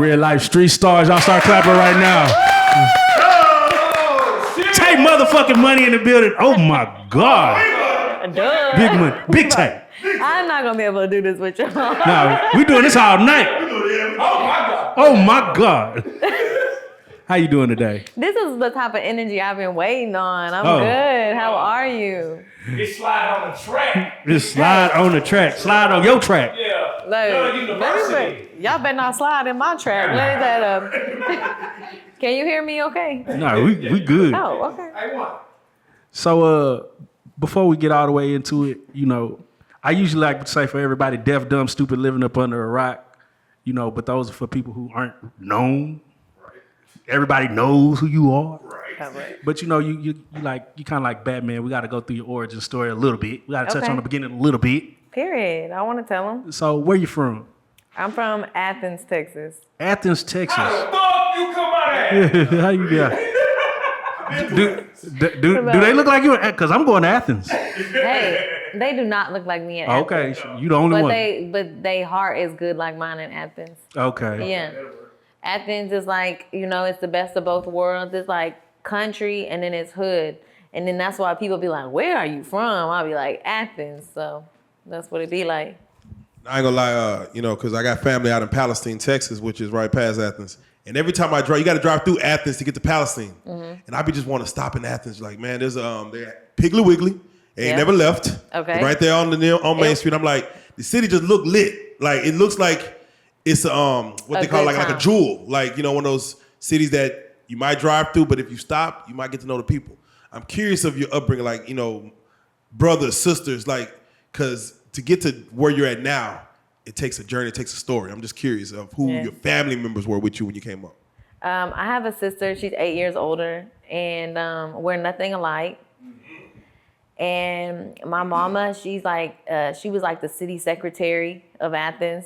Real life street stars. Y'all start clapping right now. Tay motherfucking money in the building. Oh my God. Duh. Big money. Big Tay. I'm not gonna be able to do this with y'all. Nah, we doing this all night. Oh my God. How you doing today? This is the type of energy I've been waiting on. I'm good. How are you? Just slide on the track. Just slide on the track. Slide on your track. Yeah. Y'all better not slide in my track. Let that up. Can you hear me okay? No, we good. Oh, okay. I want. So before we get all the way into it, you know, I usually like to say for everybody deaf, dumb, stupid, living up under a rock, you know, but those are for people who aren't known. Right. Everybody knows who you are. Right. But you know, you kind of like Batman. We got to go through your origin story a little bit. We got to touch on the beginning a little bit. Period. I want to tell them. So where you from? I'm from Athens, Texas. Athens, Texas. How the fuck you come out of here? How you got? Do they look like you? Because I'm going to Athens. Hey, they do not look like me in Athens. Okay, so you the only one. But they heart is good like mine in Athens. Okay. Yeah. Athens is like, you know, it's the best of both worlds. It's like country and then it's hood. And then that's why people be like, where are you from? I'll be like, Athens. So that's what it be like. I ain't gonna lie, you know, because I got family out in Palestine, Texas, which is right past Athens. And every time I drive, you got to drive through Athens to get to Palestine. Mm-hmm. And I be just want to stop in Athens. Like, man, there's Piggly Wiggly. They ain't never left. Okay. Right there on Main Street. I'm like, the city just look lit. Like, it looks like it's what they call like a jewel. Like, you know, one of those cities that you might drive through, but if you stop, you might get to know the people. I'm curious of your upbringing, like, you know, brothers, sisters, like, because to get to where you're at now, it takes a journey, it takes a story. I'm just curious of who your family members were with you when you came up. I have a sister, she's 8 years older, and we're nothing alike. And my mama, she's like, she was like the city secretary of Athens.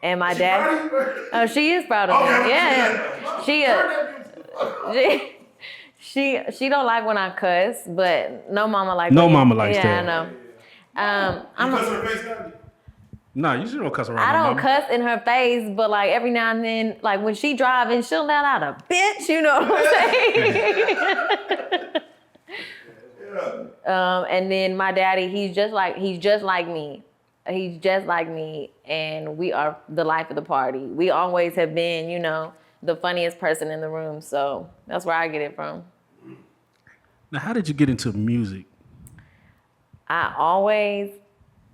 And my dad, oh, she is proud of me. Yeah, she don't like when I cuss, but no mama likes. No mama likes that. Yeah, I know. No, you don't cuss around. I don't cuss in her face, but like every now and then, like when she driving, she'll let out a bitch. You know what I'm saying? And then my daddy, he's just like me. He's just like me, and we are the life of the party. We always have been, you know, the funniest person in the room. So that's where I get it from. Now, how did you get into music? I always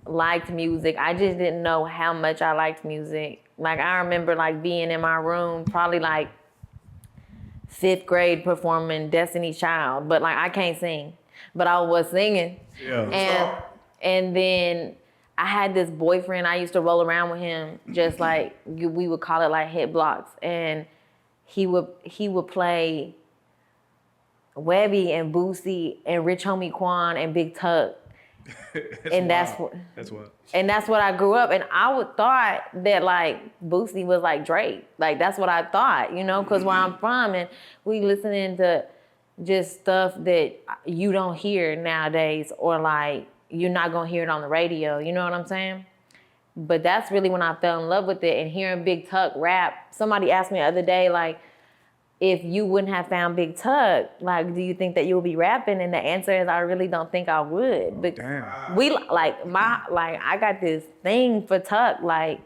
liked music. I just didn't know how much I liked music. Like I remember like being in my room, probably like 5th grade performing Destiny's Child, but like I can't sing, but I was singing. Yeah. And then I had this boyfriend. I used to roll around with him, just like we would call it like hit blocks, and he would play Webby and Boosie and Rich Homie Quan and Big Tuck. That's what I grew up, and I would thought that like Bussin was like Drake, like that's what I thought, you know, because where I'm from and we listening to just stuff that you don't hear nowadays, or like you're not gonna hear it on the radio, you know what I'm saying? But that's really when I fell in love with it, and hearing Big Tuck rap. Somebody asked me the other day, like, if you wouldn't have found Big Tuck, like, do you think that you would be rapping? And the answer is, I really don't think I would. But I got this thing for Tuck. Like,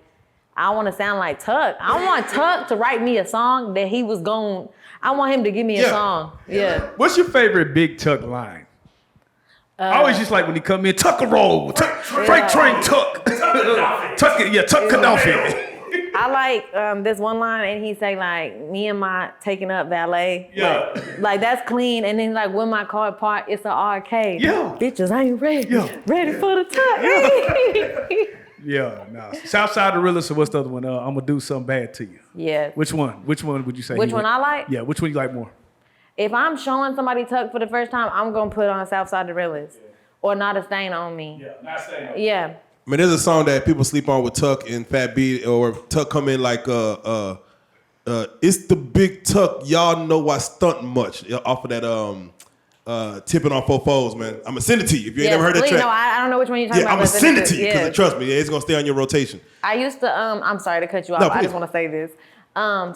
I want to sound like Tuck. I want Tuck to write me a song that he was going. I want him to give me a song. Yeah. What's your favorite Big Tuck line? I always just like when he come in, Tuck a roll, Frank Train Tuck. Tuck Gaddafi. I like this one line, and he say like, me and my taking up valet. Yeah. Like that's clean. And then like when my car parked, it's an arcade. Yeah. Bitches, I ain't ready. Yeah. Ready for the tuck. Yeah, no. Southside the realest, so what's the other one? I'm gonna do something bad to you. Yeah. Which one would you say? Which one I like? Yeah, which one you like more? If I'm showing somebody Tuck for the first time, I'm gonna put on Southside the realest. Or Not a Stain on Me. Yeah, Not a Stain on Me. Yeah. I mean, there's a song that people sleep on with Tuck and Fat B, or Tuck come in like, it's the Big Tuck, y'all know I stunt much, off of that Tipping on Four Foes, man. I'm gonna send it to you if you ain't never heard that please, track. No, I don't know which one you're talking Yeah, about. I'm gonna send it to you because Yeah. trust me, it's gonna stay on your rotation. I used to, I'm sorry to cut you off. No, I please. just want to say this.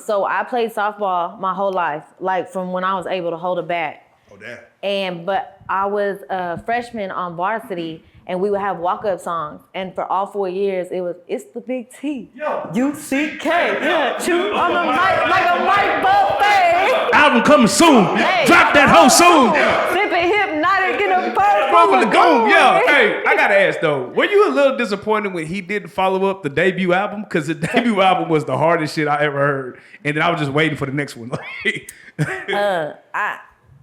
So I played softball my whole life, like from when I was able to hold a bat. Oh damn. But I was a freshman on varsity, and we would have walk-up songs. And for all 4 years, it's the big T. U-C-K. Yeah, chew on the mic like a mic buffet. Album coming soon. Hey, Drop that hoe soon. Sipping hypnotic in a purse. From the Lagoon, yeah. Hey, I gotta ask though, were you a little disappointed when he didn't follow up the debut album? Because the debut album was the hardest shit I ever heard, and then I was just waiting for the next one.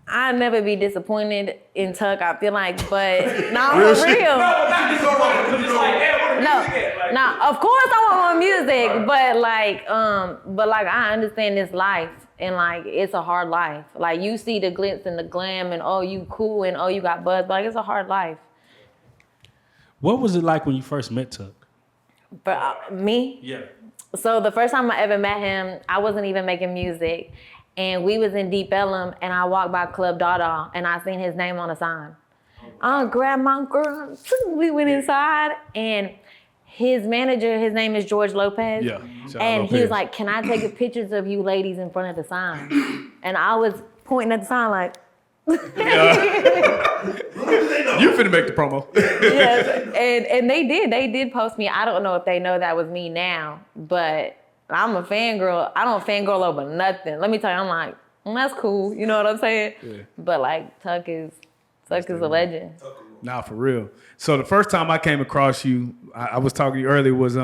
I never be disappointed in Tuck, I feel like, but no, Real for shit. real. No. No, of course I want more music, but like I understand this life, and like it's a hard life. Like you see the glitz and the glam, and oh you cool, and oh you got buzz, but like it's a hard life. What was it like when you first met Tuck? But me, Yeah. so the first time I ever met him, I wasn't even making music, and we was in Deep Ellum, and I walked by Club Dada, and I seen his name on a sign. I grabbed my girl, we went inside, and his manager, his name is George Lopez. Yeah, shout out and he Lopez. was like, "Can I take pictures of you ladies in front of the sign?" And I was pointing at the sign like, You finna make the promo. yes. And they did post me. I don't know if they know that was me now, but I'm a fangirl. I don't fangirl over nothing. Let me tell you, I'm like, that's cool. You know what I'm saying? Yeah. But like Tuck is a legend. Nah, for real. So the first time I came across you, I was talking to you earlier, was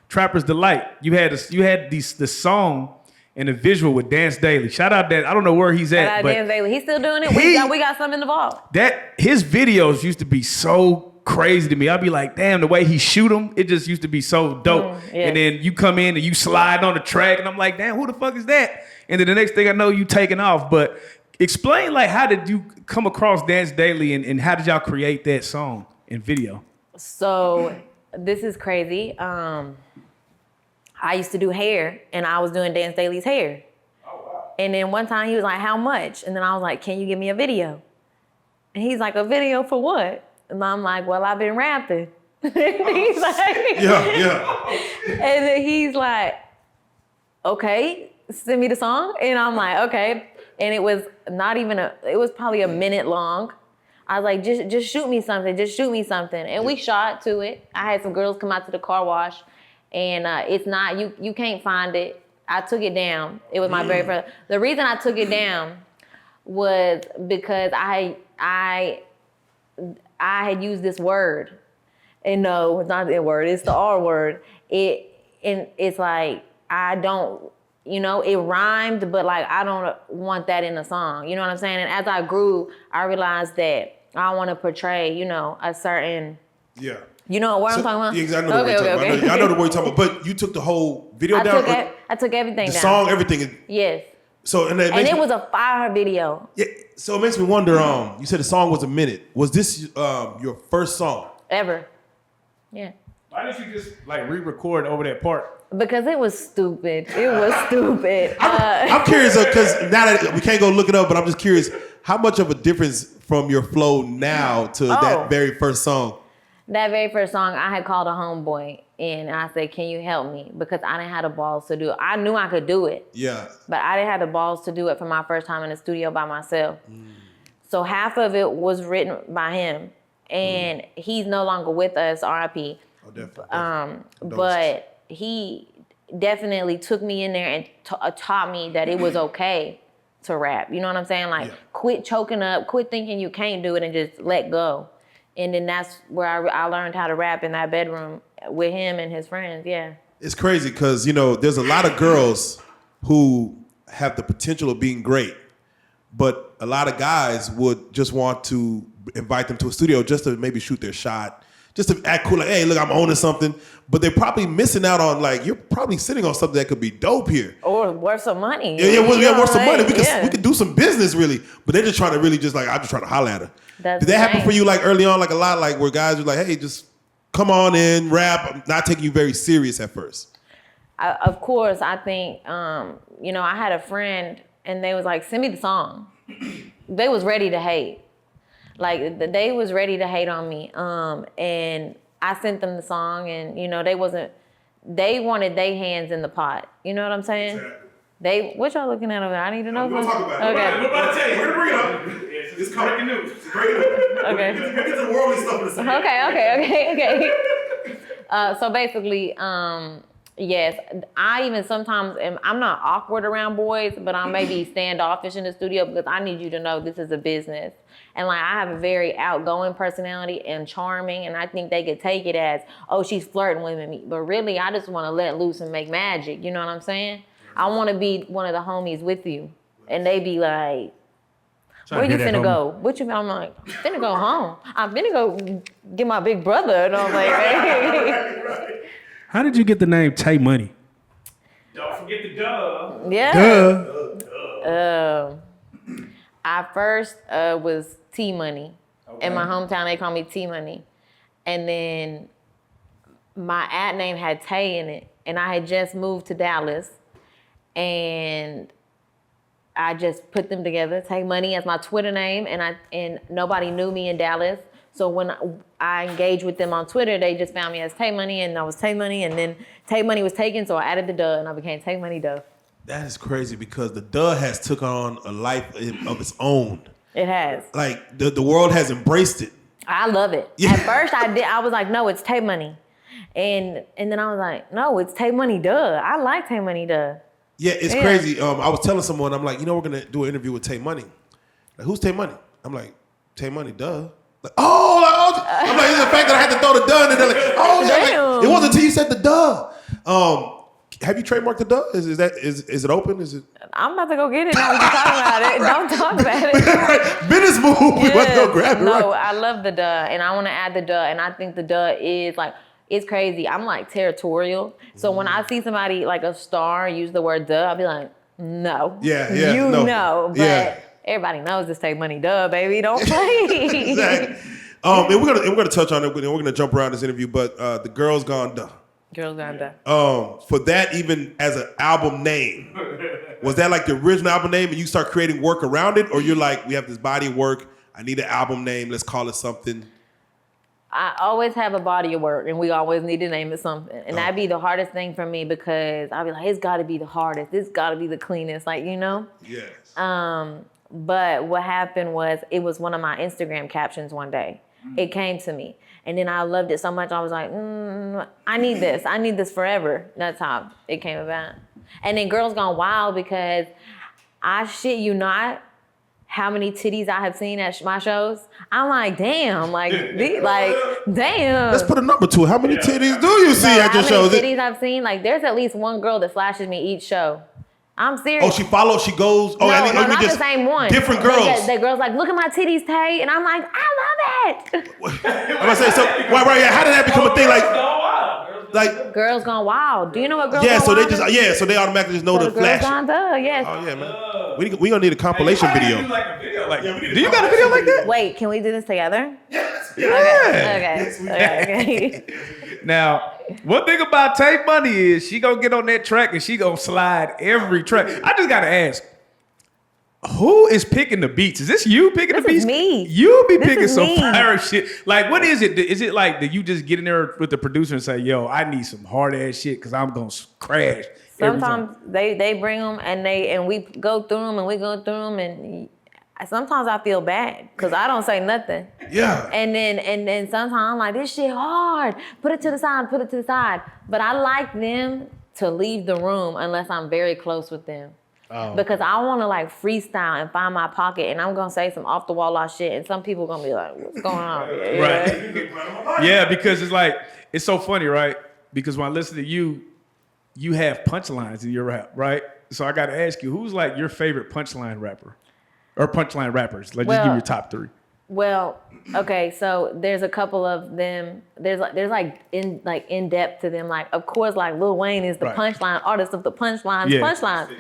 Trapper's Delight. You had the song and the visual with Dance Daily. Shout out that, I don't know where he's at, but Dan Bailey, he's still doing it. We got something in the vault. that his videos used to be so crazy to me. I'd be like, damn, the way he shoot them, it just used to be so dope. yeah. And then you come in and you slide on the track, and I'm like, damn, who the fuck is that? And then the next thing I know, you taking off. But explain, like, how did you come across Dance Daily, and how did y'all create that song and video? So this is crazy. I used to do hair, and I was doing Dance Daily's hair. Oh, wow. And then one time he was like, "How much?" And then I was like, "Can you give me a video?" And he's like, "A video for what?" And I'm like, "Well, I've been rapping." And he's like, Yeah. and then he's like, "Okay, send me the song." And I'm like, "Okay." And it was it was probably a minute long. I was like, just shoot me something, just shoot me something. And we shot to it. I had some girls come out to the car wash, and it's not, you can't find it. I took it down. It was my very first. The reason I took it down was because I had used this word. And no, it's not the word, it's the R word. It's like, I don't, it rhymed, but like, I don't want that in a song. You know what I'm saying? And as I grew, I realized that I want to portray, a certain, Yeah. you know what I'm talking about? Yeah, exactly. I know the word you're talking about. I know the word you're talking about. But you took the whole video down? I took everything the down. song, everything. Yes. So, and it was a fire video. Yeah, so it makes me wonder, you said the song was a minute. Was this your first song? Ever. Yeah. Why didn't you just like re-record over that part? Because it was stupid. It was stupid. I'm curious, because now that we can't go look it up, but I'm just curious, how much of a difference from your flow now to that very first song? That very first song, I had called a homeboy, and I said, "Can you help me?" Because I didn't have the balls to do it. I knew I could do it. Yeah. But I didn't have the balls to do it for my first time in the studio by myself. So half of it was written by him, and he's no longer with us, R.I.P. Oh, definitely. But he definitely took me in there and taught me that it was okay to rap. You know what I'm saying? Like, quit choking up, quit thinking you can't do it, and just let go. And then that's where I learned how to rap in that bedroom with him and his friends, yeah. It's crazy because, there's a lot of girls who have the potential of being great, but a lot of guys would just want to invite them to a studio just to maybe shoot their shot, just to act cool, like, hey, look, I'm owning something. But they're probably missing out on, like, you're probably sitting on something that could be dope here. Or worth some money. Worth some money. We could do some business, really. But they're just trying to really just, like, I'm just trying to holler at her. Did that happen for you, like, early on, like, a lot, like, where guys were like, hey, just come on in, rap, I'm not taking you very serious at first? Of course, I think, I had a friend, and they was like, "Send me the song." They was ready to hate. Like they was ready to hate on me. And I sent them the song, and you know they wanted their hands in the pot. You know what I'm saying? Exactly. What y'all looking at over there? I need to know. We're gonna talk about it. Okay. We're about to tell you. We're gonna bring it up. It's breaking news. It's breaking news. Okay. We'll get to the worldly stuff in a second. Okay. So basically, yes, I even sometimes I'm not awkward around boys, but I may be standoffish in the studio because I need you to know this is a business. And like I have a very outgoing personality and charming, and I think they could take it as, oh, she's flirting with me. But really, I just want to let loose and make magic. You know what I'm saying? I want to be one of the homies with you, and they be like, where you finna go? What you? I'm like, I'm finna go home. I'm finna go get my big brother. And I'm like, hey. How did you get the name Tay Money? Don't forget the dub. Yeah. I first was T Money. In my hometown, they call me T Money. And then my ad name had Tay in it. And I had just moved to Dallas. And I just put them together, Tay Money as my Twitter name. And nobody knew me in Dallas. So when I engaged with them on Twitter, they just found me as Tay Money, and I was Tay Money. And then Tay Money was taken, so I added the duh, and I became Tay Money Duh. That is crazy because the duh has took on a life of its own. It has. Like the world has embraced it. I love it. Yeah. At first I was like, no, it's Tay Money. And then I was like, no, it's Tay Money Duh. I like Tay Money Duh. Yeah, it's crazy. I was telling someone, I'm like, we're gonna do an interview with Tay Money. Like, who's Tay Money? I'm like, Tay Money, duh. Like, I'm like, it's the fact that I had to throw the duh, and they're like, oh yeah, like, it wasn't until you said the duh. Have you trademarked the duh? Is it open? Is it? I'm about to go get it. Don't talk about it. Don't talk about it. Business move. We want to go grab it. No, Right? I love the duh, and I want to add the duh, and I think the duh is like, it's crazy. I'm like territorial. So when I see somebody like a star use the word duh, I'll be like, no. Yeah. You no. know, but everybody knows this Tay Money Duh, baby. Don't play. Exactly. And we're gonna touch on it, and we're gonna jump around this interview. But the Girls Gone Duh. Girls Gone Duh. For that, even as an album name, was that like the original album name, and you start creating work around it, or you're like, we have this body of work, I need an album name, let's call it something? I always have a body of work, and we always need to name it something. And that'd be the hardest thing for me because I'll be like, it's got to be the hardest. It's got to be the cleanest, like, you know? Yes. But what happened was it was one of my Instagram captions one day. It came to me. And then I loved it so much, I was like, I need this. I need this forever. That's how it came about. And then Girls Gone Wild because I shit you not, how many titties I have seen at my shows. I'm like, damn, damn. Let's put a number to it. How many titties do you see at your shows? How many titties I've seen? Like, there's at least one girl that flashes me each show. I'm serious. Oh, she follows, she goes. Oh, no, not the same one. Different girls. The girl's like, look at my titties, Tay. And I'm like, I love it. I'm gonna say, so, right, yeah, how did that become a thing? Like, Girls Gone Wild. Do you know what Girls yeah, Gone so Wild they just, is? so they automatically just know the Girls flash. Gone Duh, yes. Oh, yeah, man. We gonna need a compilation video. Do like a video like that? Do you got a video like that? Wait, can we do this together? Yes. Okay. Now, one thing about Tay Money is she gonna get on that track and she gonna slide every track. I just gotta ask, who is picking the beats? Is this you picking the beats? This is me. You be This picking is some me. fire shit. Like, what is it? Is it like that you just get in there with the producer and say, yo, I need some hard ass shit because I'm gonna crash every time? Sometimes they bring them and we go through them and sometimes I feel bad because I don't say nothing. Yeah. And then sometimes I'm like, this shit hard. Put it to the side. But I like them to leave the room unless I'm very close with them. Oh. Because I want to like freestyle and find my pocket, and I'm gonna say some off the wall shit, and some people gonna be like, "What's going on?" Right? Yeah, because it's so funny, right? Because when I listen to you, you have punchlines in your rap, right? So I got to ask you, who's like your favorite punchline rapper, or punchline rappers? Let's just give you your top three. Well, okay, so there's a couple of them. There's in depth to them. Like, of course, like Lil Wayne is the punchline artist of the punchlines.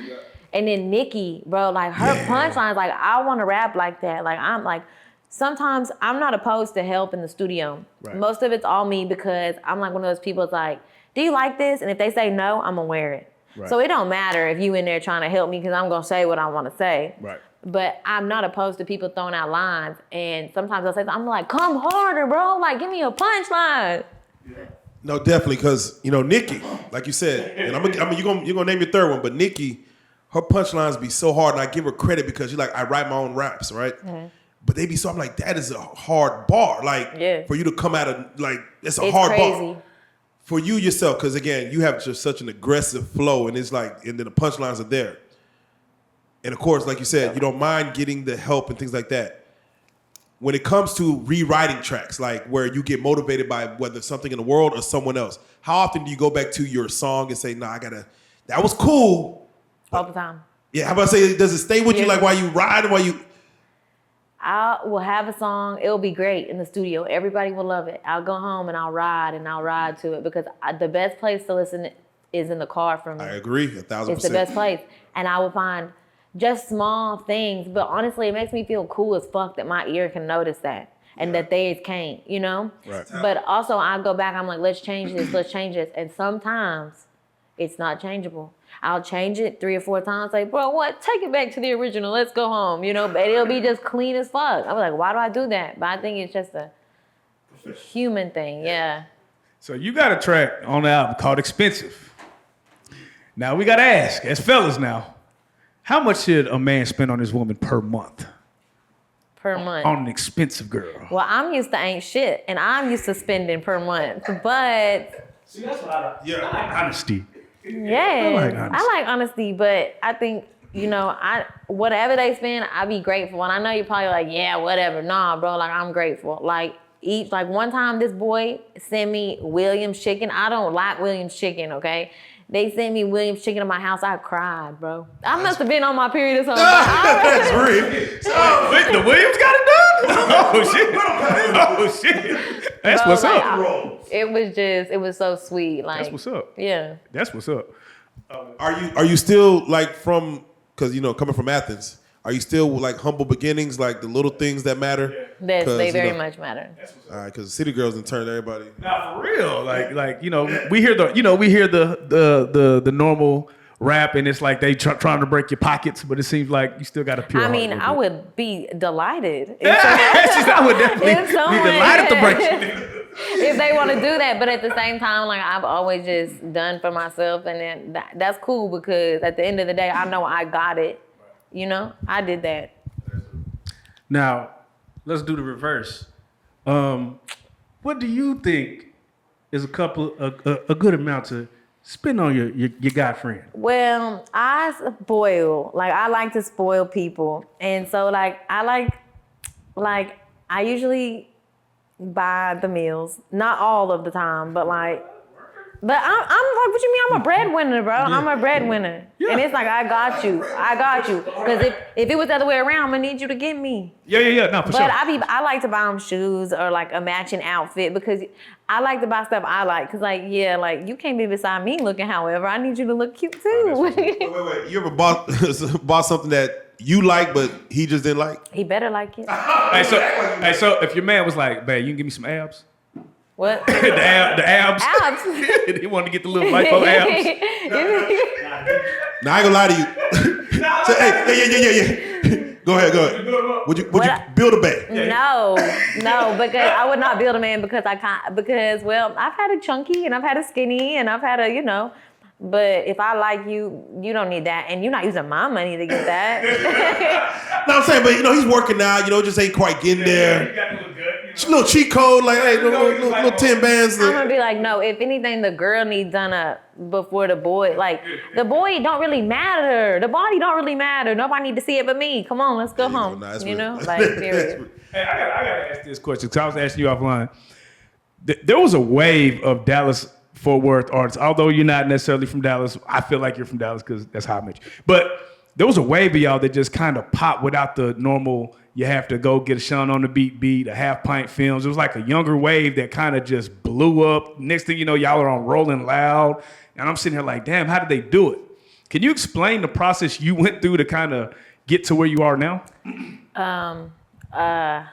And then Nicki, bro, like her punchlines, like I want to rap like that. Like I'm like, sometimes I'm not opposed to help in the studio. Right. Most of it's all me because I'm like one of those people that's like, do you like this? And if they say no, I'm gonna wear it. Right. So it don't matter if you in there trying to help me because I'm gonna say what I want to say. Right. But I'm not opposed to people throwing out lines. And sometimes I'll say, I'm like, come harder, bro. Like, give me a punchline. No, definitely, because Nikki, like you said, and you're gonna name your third one, but Nikki, her punchlines be so hard, and I give her credit because she's like, I write my own raps, right? Mm-hmm. But they be so, I'm like, that is a hard bar, like for you to come out of like it's hard crazy. bar for you yourself, because again, you have just such an aggressive flow, and it's like, and then the punchlines are there, and of course, like you said, you don't mind getting the help and things like that. When it comes to rewriting tracks, like where you get motivated by whether something in the world or someone else, how often do you go back to your song and say, nah, that was cool. All the time. Yeah, how about say, does it stay with you like while you ride, while you... I will have a song, it'll be great in the studio. Everybody will love it. I'll go home and I'll ride to it because the best place to listen is in the car for me. I agree, 1,000%. It's the best place. And I will find just small things, but honestly, it makes me feel cool as fuck that my ear can notice that and that theirs can't, Right. But also I go back, I'm like, let's change this. And sometimes it's not changeable. I'll change it 3 or 4 times, like, bro, what? Take it back to the original. Let's go home, but it'll be just clean as fuck. I'm like, why do I do that? But I think it's just a human thing, yeah. So you got a track on the album called Expensive. Now we got to ask, as fellas now, how much should a man spend on his woman per month? Per month. On an expensive girl. Well, I'm used to ain't shit, and I'm used to spending per month. But See, that's what I like. I like honesty. Yeah, I like honesty, but I think, whatever they spend, I be grateful. And I know you're probably like, yeah, whatever. Nah, bro, like I'm grateful. Like one time this boy sent me Williams chicken. I don't like Williams chicken, okay? They sent me Williams chicken to my house. I cried, bro. I must have been on my period or something. That's real. The Williams got it done? Oh, shit. That's Bro, what's up. It was so sweet. Like, That's what's up. Yeah. That's what's up. Are you still like because coming from Athens, are you still like humble beginnings, like the little things that matter? They very much matter. All right, because City Girls done turned everybody. Nah, for real. We hear the normal rap, and it's like they trying to break your pockets, but it seems like you still got a pure heart. I would be delighted. I would definitely be delighted to break you. If they want to do that, but at the same time, like I've always just done for myself, and then that's cool because at the end of the day, I know I got it. I did that. Now, let's do the reverse. What do you think is a good amount to spend on your guy friend? Well, I like to spoil people, and so I usually buy the meals, not all of the time, but I'm like, what you mean? I'm a breadwinner, bro. Yeah. I'm a breadwinner. Yeah. And it's like, I got you. Because if it was the other way around, I'm going to need you to get me. Yeah. No, for sure. But I like to buy them shoes or like a matching outfit because I like to buy stuff I like. Because you can't be beside me looking however. I need you to look cute too. Wait. You ever bought something that you like, but he just didn't like? He better like it. So if your man was like, babe, you can give me some abs? What? the abs. Abs. He wanted to get the little lipo abs. Now I ain't gonna lie to you. So, yeah. Go ahead. Would you build a bed? No, because I would not build a man because I can't. Because I've had a chunky and I've had a skinny and I've had a But if I like you, you don't need that, and you're not using my money to get that. No, I'm saying, but he's working out. Just ain't quite getting there. You got to look good. Little cheat code, like hey, little 10 bands. I'm gonna be like, no. If anything, the girl needs done up before the boy. Like the boy don't really matter. The body don't really matter. Nobody need to see it but me. Come on, let's go home. Period. Hey, I gotta ask this question because I was asking you offline. There was a wave of Dallas Fort Worth artists. Although you're not necessarily from Dallas, I feel like you're from Dallas because that's how I met you. But there was a wave of y'all that just kind of popped without the normal. You have to go get a Sean on the beat, a half pint films. It was like a younger wave that kind of just blew up. Next thing you know, y'all are on Rolling Loud. And I'm sitting here like, damn, how did they do it? Can you explain the process you went through to kind of get to where you are now? I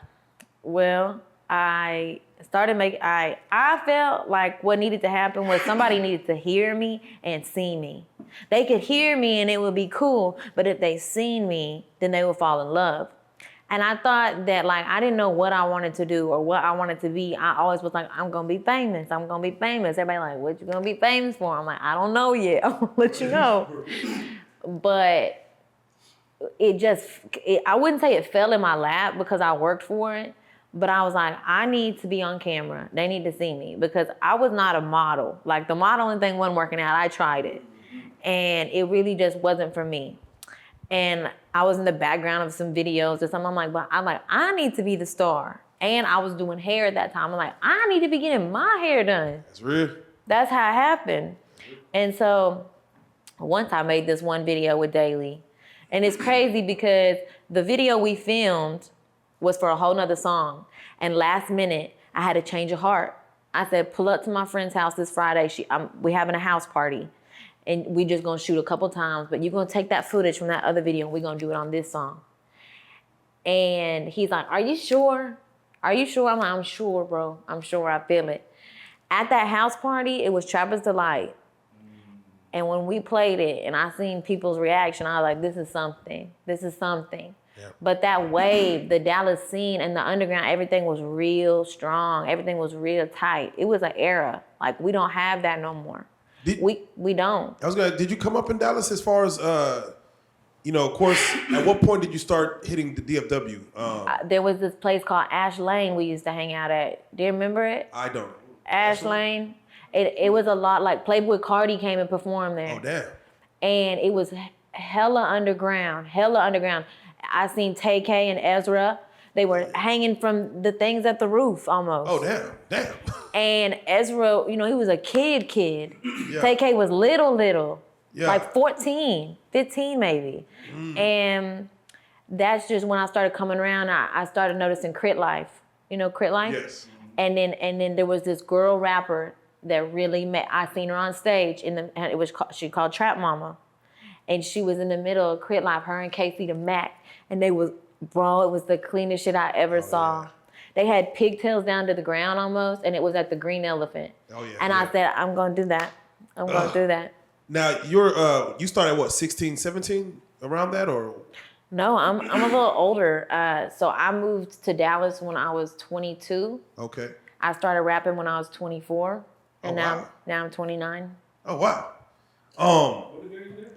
started I felt like what needed to happen was somebody needed to hear me and see me. They could hear me and it would be cool, but if they seen me, then they would fall in love. And I thought that, like, I didn't know what I wanted to do or what I wanted to be. I always was like, I'm gonna be famous. I'm gonna be famous. Everybody like, what you gonna be famous for? I'm like, I don't know yet. I'm gonna let you know. But I wouldn't say it fell in my lap because I worked for it. But I was like, I need to be on camera. They need to see me because I was not a model. Like, the modeling thing wasn't working out. I tried it. And it really just wasn't for me. And I was in the background of some videos or something. I'm like, I need to be the star. And I was doing hair at that time. I'm like, I need to be getting my hair done. That's real. That's how it happened. And so once I made this one video with Daly. And it's crazy because the video we filmed was for a whole nother song. And last minute, I had a change of heart. I said, pull up to my friend's house this Friday. We having a house party. And we just gonna shoot a couple times, but you're gonna take that footage from that other video and we're gonna do it on this song. And he's like, are you sure? Are you sure? I'm like, I'm sure, bro. I'm sure, I feel it. At that house party, it was Trapper's Delight. And when we played it and I seen people's reaction, I was like, this is something. This is something. Yep. But that wave, the Dallas scene and the underground, everything was real strong. Everything was real tight. It was an era. Like, we don't have that no more. We don't. Did you come up in Dallas as far as, of course, at what point did you start hitting the DFW? There was this place called Ash Lane we used to hang out at. Do you remember it? I don't. Ash Lane. It was a lot, like Playboy Cardi came and performed there. Oh, damn. And it was hella underground. I seen TAY-K and Ezra. They were hanging from the things at the roof almost. Oh, damn. And Ezra, he was a kid. Yeah. TAY-K was little. Yeah. Like 14, 15 maybe. And that's just when I started coming around, I started noticing Crit Life. You know Crit Life? Yes. And then there was this girl rapper that really I seen her on stage she called Trap Mama. And she was in the middle of Crit Life, her and Casey the Mac. And it was the cleanest shit I ever saw. Yeah. They had pigtails down to the ground almost, and it was at the Green Elephant. Oh, yeah. And I said, I'm going to do that. I'm going to do that. Now, you started, what, 16, 17, around that, or? No, I'm a little older. So I moved to Dallas when I was 22. Okay. I started rapping when I was 24, and now I'm 29. Oh, wow.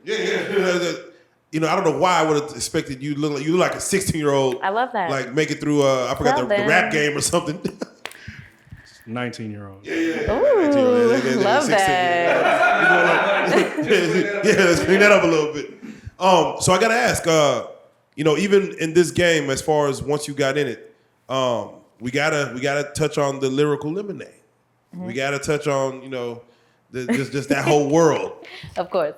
Yeah. I don't know why I would have expected you look like a 16-year-old. I love that. Like make it through. I forgot the rap game or something. 19-year-old. Yeah. Ooh, love that. Let's clean that up a little bit. So I gotta ask. Even in this game, as far as once you got in it, we gotta touch on the lyrical lemonade. Mm-hmm. We gotta touch on just that whole world. Of course.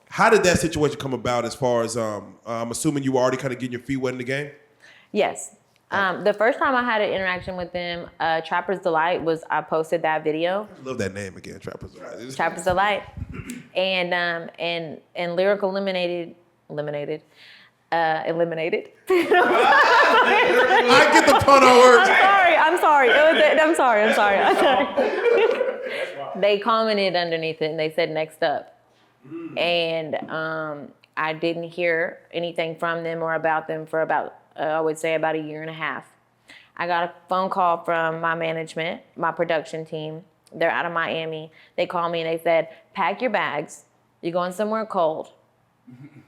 How did that situation come about as far as, I'm assuming you were already kind of getting your feet wet in the game? Yes. The first time I had an interaction with them, Trapper's Delight I posted that video. I love that name again, Trapper's Delight. Trapper's Delight. And Lyrical Eliminated. I get the pun on words. I'm sorry. I'm sorry. They commented underneath it and they said next up. And I didn't hear anything from them or about them for about, I would say about a year and a half. I got a phone call from my management, my production team. They're out of Miami. They called me and they said, pack your bags. You're going somewhere cold.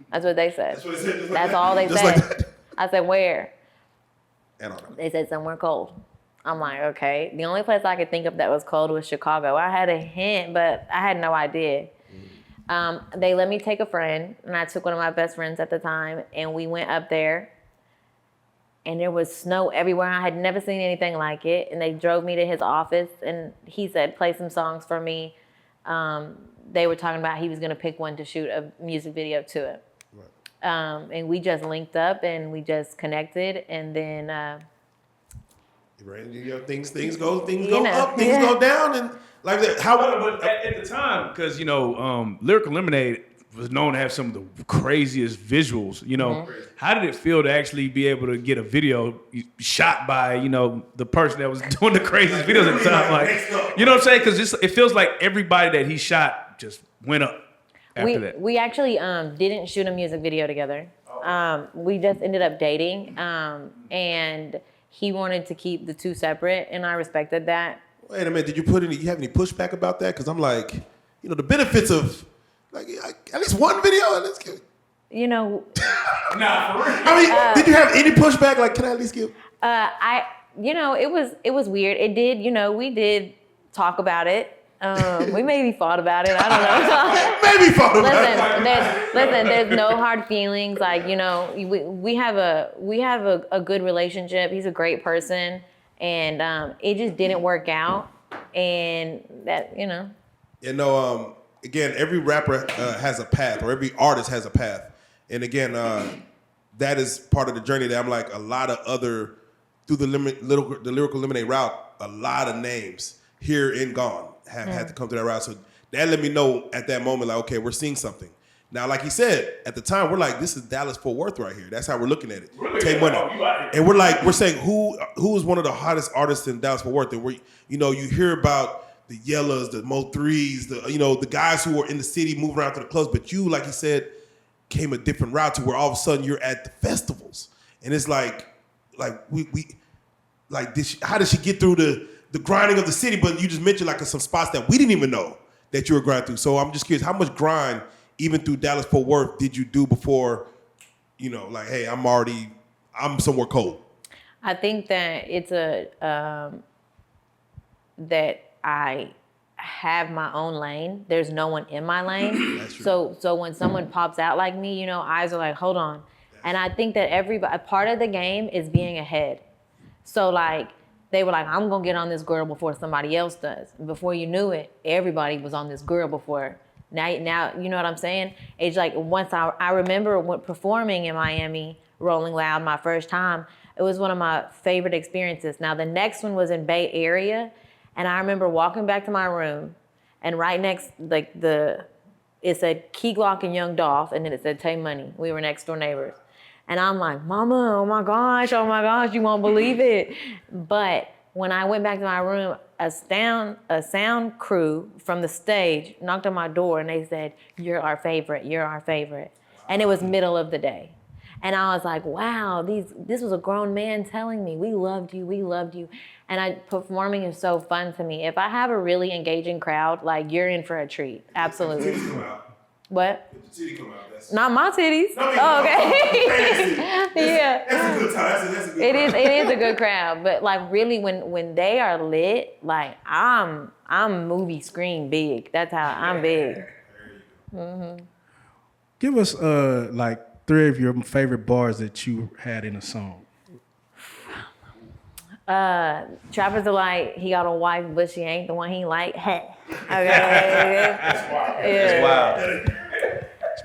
That's what they said. That's what they said. That's all they said. Like that. I said, where? I don't know. They said somewhere cold. I'm like, okay. The only place I could think of that was cold was Chicago. I had a hint, but I had no idea. They let me take a friend, and I took one of my best friends at the time, and we went up there, and there was snow everywhere. I had never seen anything like it, and they drove me to his office, and he said, play some songs for me. They were talking about he was going to pick one to shoot a music video to it. Right. And we just linked up, and we just connected, and then... things go up, things go down, and like that. But at the time, because Lyrical Lemonade was known to have some of the craziest visuals. How did it feel to actually be able to get a video shot by the person that was doing the craziest videos at the time? Like, you know what I'm saying? Because it feels like everybody that he shot just went up. after that? We actually didn't shoot a music video together. We just ended up dating, and he wanted to keep the two separate, and I respected that. Wait a minute, you have any pushback about that? Because I'm like, you know, the benefits of like at least one video. Let's give. You know, Nah, for real. I mean, did you have any pushback? Like, can I at least give? it was weird. It did, we did talk about it. We maybe fought about it. I don't know. Maybe fought about it. Listen, there's no hard feelings. Like, we have a good relationship. He's a great person, and it just didn't work out. And that, Again, every rapper has a path, or every artist has a path. And again, that is part of the journey that I'm like a lot of other, through the lyrical lemonade route, a lot of names here and gone have had to come through that route. So that let me know at that moment, like, okay, we're seeing something. Now, like he said, at the time, we're like, this is Dallas-Fort Worth right here. That's how we're looking at it. Take money. And we're saying, who is one of the hottest artists in Dallas-Fort Worth? And you hear about the Yellas, the Mo3s, the guys who are in the city moving around to the clubs, but you, like he said, came a different route to where all of a sudden you're at the festivals. And it's like how did she get through the grinding of the city? But you just mentioned like some spots that we didn't even know that you were grinding through. So I'm just curious, how much grind even through Dallas-Fort Worth did you do before, like, hey, I'm somewhere cold? I think that it's that I have my own lane. There's no one in my lane. That's true. So when someone pops out like me, eyes are like, hold on. And I think that a part of the game is being ahead. So like, they were like, I'm gonna get on this girl before somebody else does. Before you knew it, everybody was on this girl before. Now, you know what I'm saying? It's like, once I remember performing in Miami, Rolling Loud, my first time, it was one of my favorite experiences. Now, the next one was in Bay Area, and I remember walking back to my room, and right next, it said Key Glock and Young Dolph, and then it said Tay Money. We were next door neighbors. And I'm like, Mama, oh my gosh, you won't believe it. But when I went back to my room, a sound crew from the stage knocked on my door, and they said, you're our favorite. And it was middle of the day. And I was like, wow, this was a grown man telling me, we loved you. And performing is so fun to me. If I have a really engaging crowd, like, you're in for a treat. Absolutely. What? If the titty come out, that's Not my titties. No, Oh, okay. Yeah. That's a good time. That's a good It crowd. is a good crowd. But like, really, when they are lit, like, I'm movie screen big. That's how I'm big. Give us like 3 of your favorite bars that you had in a song. Trapper's Delight, he got a wife, but she ain't the one he like. Okay. That's wild. Yeah. That's wild.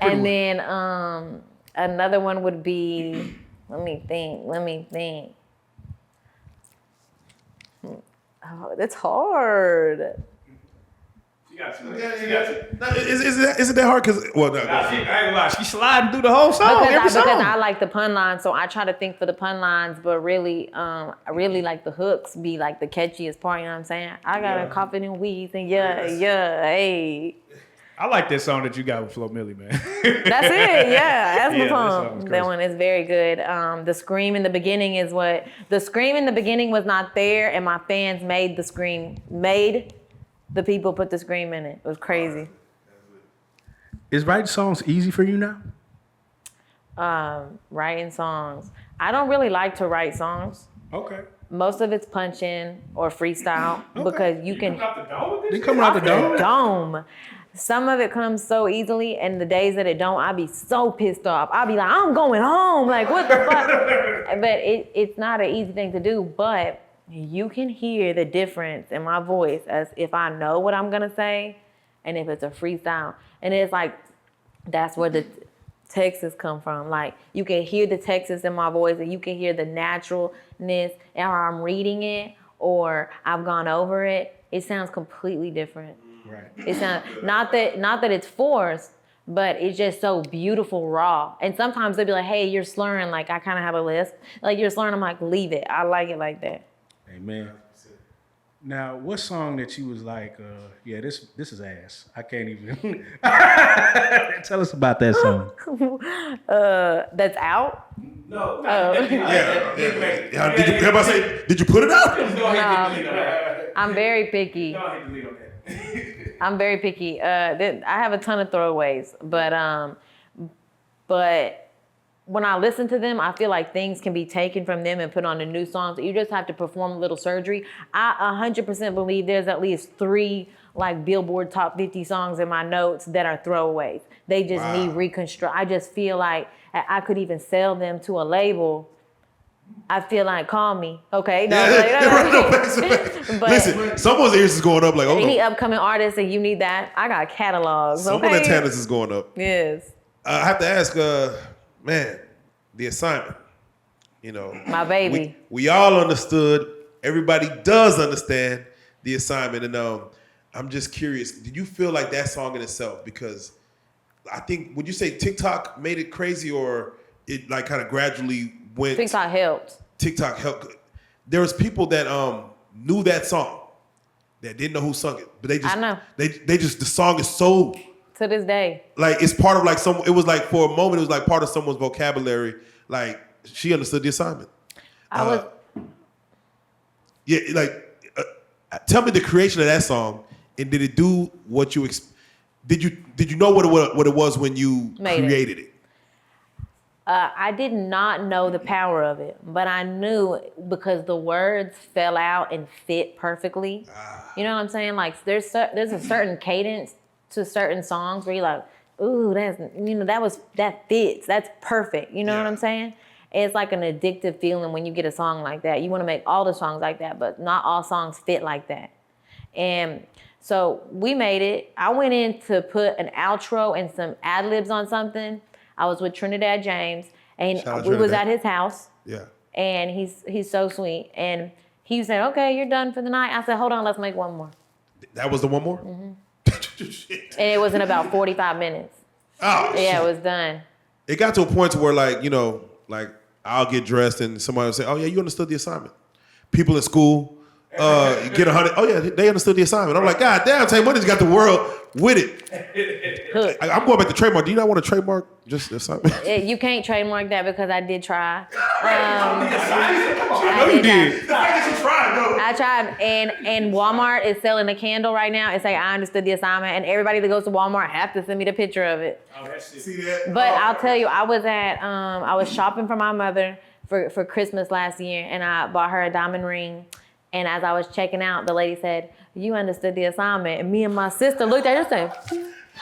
And then another one would be, let me think. Oh, that's hard. She got you. She got you. No, is it that hard? Because Nah, I ain't gonna lie. She sliding through the whole song. Because I like the pun lines, so I try to think for the pun lines, but really, I really like the hooks be like the catchiest part, you know what I'm saying? I got a coughing and wheeze and hey. I like that song that you got with Flo Milli, man. That's it, yeah. That's my Yeah, that song song. was That crazy. one is very good. The scream in the beginning was not there, and my fans made the people put the scream in it. It was crazy. Is writing songs easy for you now? Writing songs. I don't really like to write songs. Okay. Most of it's punch-in or freestyle because you can Out the dome with this? They coming out the dome? dome. Some of it comes so easily, and the days that it don't, I be so pissed off. I be like, I'm going home. Like, what the fuck? But it's not an easy thing to do, but you can hear the difference in my voice as if I know what I'm gonna say, and if it's a freestyle. And it's like, that's where the Texas come from. Like, you can hear the Texas in my voice, and you can hear the naturalness, or I'm reading it, or I've gone over it. It sounds completely different. Right. It sounds not that it's forced, but it's just so beautiful, raw. And sometimes they'll be like, "Hey, you're slurring." Like, I kind of have a list. Like, you're slurring. I'm like, leave it. I like it like that. Amen. Now, what song that you was like, yeah, this is ass. I can't even. Tell us about that song. That's out. No. Yeah. Did you, say, did you put it out? I'm very picky. I'm very picky. I have a ton of throwaways, but when I listen to them, I feel like things can be taken from them and put on the new songs. You just have to perform a little surgery. I 100% believe there's at least 3 like Billboard Top 50 songs in my notes that are throwaways. They just need reconstruct. I just feel like I could even sell them to a label. I feel like, call me, okay? No, but listen, someone's ears is going up like, oh, any upcoming artist and you need that, I got catalogs. Someone antennas is going up. Yes. I have to ask, man, the assignment. You know, my baby. We all understood. Everybody does understand the assignment, and I'm just curious. Did you feel like that song in itself? Because I think, would you say TikTok made it crazy, or it like kind of gradually went? TikTok helped. TikTok helped. There was people that knew that song that didn't know who sung it, but they just I know. They just the song is so. To this day. Like it's part of like some. It was like for a moment it was like part of someone's vocabulary. Like she understood the assignment. I was. Yeah, like tell me the creation of that song, and did it do what you did you know what it was when you created it? I did not know the power of it, but I knew because the words fell out and fit perfectly. You know what I'm saying? Like there's a certain cadence to certain songs where you're like, ooh, that fits. That's perfect. You know what I'm saying? It's like an addictive feeling when you get a song like that. You want to make all the songs like that, but not all songs fit like that. And so we made it. I went in to put an outro and some ad-libs on something. I was with Trinidad James, and we was at his house. Yeah. And he's so sweet. And he said, okay, you're done for the night. I said, hold on, let's make one more. That was the one more? Mm-hmm. And it was in about 45 minutes. Oh, yeah, shit. It was done. It got to a point to where, like, you know, like I'll get dressed and somebody will say, "Oh yeah, you understood the assignment." People in school get 100. Oh yeah, they understood the assignment. I'm like, God damn, Tay-Money's got the world with it. I'm going back to trademark. Do you not want to trademark just the assignment? You can't trademark that because I did try. I know you did. I tried, and Walmart is selling a candle right now. It's like I understood the assignment, and everybody that goes to Walmart have to send me the picture of it. Oh, that's it. See that? But I'll tell you, I was shopping for my mother for Christmas last year, and I bought her a diamond ring. And as I was checking out, the lady said, "You understood the assignment." And me and my sister looked at her and said,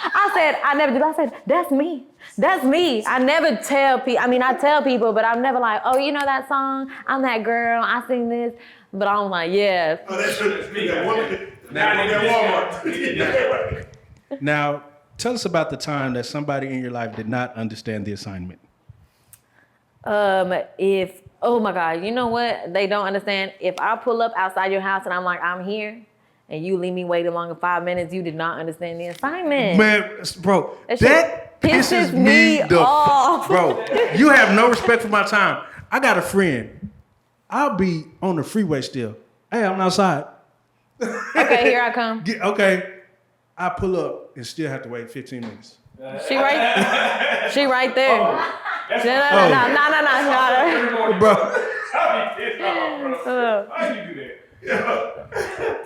I said, I never did. I said, that's me. That's me. I never tell people. I mean, I tell people, but I'm never like, oh, you know that song? I'm that girl. I sing this. But I'm like, yeah. Oh, that's me. Now, tell us about the time that somebody in your life did not understand the assignment. Oh my God, you know what? They don't understand. If I pull up outside your house and I'm like, I'm here, and you leave me waiting longer 5 minutes, you did not understand the assignment. Man, bro, that pisses me off. Bro, you have no respect for my time. I got a friend. I'll be on the freeway still. Hey, I'm outside. Okay, here I come. Okay. I pull up and still have to wait 15 minutes. She right there. No. Bro. Why you do that?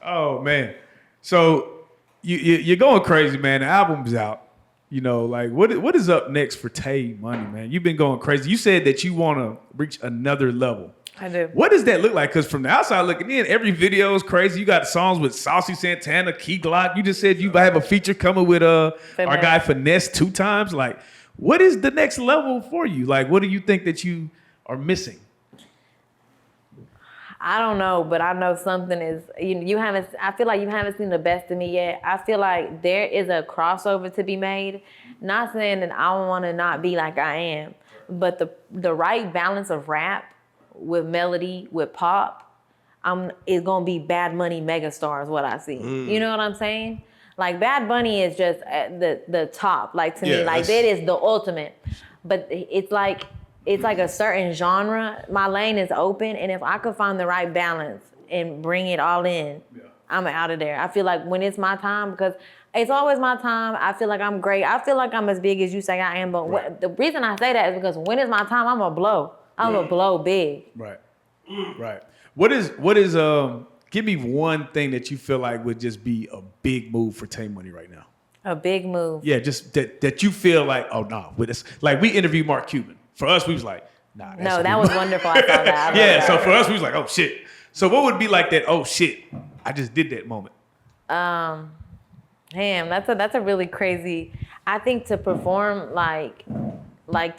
Oh man, so you're going crazy, man. The album's out. You know, like what is up next for Tay-Money, man? You've been going crazy. You said that you want to reach another level. I do. What does that look like? Because from the outside looking in, every video is crazy. You got songs with Saucy Santana, Key Glock. You just said you have a feature coming with our guy Finesse 2 times. Like, what is the next level for you? Like, what do you think that you are missing? I don't know, but I know something is, you haven't, I feel like you haven't seen the best of me yet. I feel like there is a crossover to be made. Not saying that I want to not be like I am, but the right balance of rap with melody, with pop, is going to be Bad Bunny megastar is what I see. You know what I'm saying? Like Bad Bunny is just at the top, like to me, like that is the ultimate. But it's like a certain genre. My lane is open, and if I could find the right balance and bring it all in, I'm out of there. I feel like when it's my time, because it's always my time, I feel like I'm great. I feel like I'm as big as you say I am, but the reason I say that is because when it's my time, I'm gonna blow. I'm gonna blow big. Right. Right. What is give me one thing that you feel like would just be a big move for Tay Money right now. A big move. Yeah, just that you feel like, oh no, with this, like we interviewed Mark Cuban. For us, we was like, nah. No, that was wonderful. I saw that. I love Yeah, that. so for us, we was like, oh shit. So what would be like that? Oh shit, I just did that moment. Damn, that's a really crazy. I think to perform like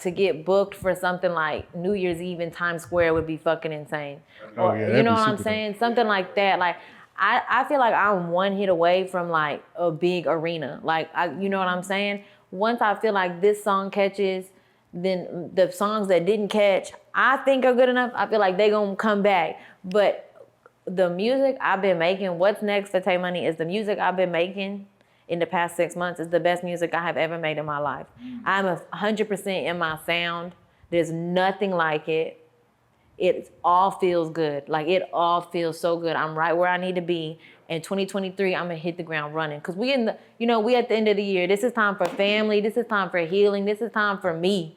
to get booked for something like New Year's Eve in Times Square would be fucking insane. Oh, Or, yeah, you that'd know be what I'm super saying? Something like that. Like I feel like I'm one hit away from like a big arena. Like you know what I'm saying? Once I feel like this song catches, then the songs that didn't catch, I think are good enough. I feel like they gonna come back. But the music I've been making, what's next for Tay Money is the music I've been making in the past 6 months is the best music I have ever made in my life. I'm 100% in my sound. There's nothing like it. It all feels good. Like it all feels so good. I'm right where I need to be. In 2023, I'm gonna hit the ground running. Cause we at the end of the year. This is time for family. This is time for healing. This is time for me.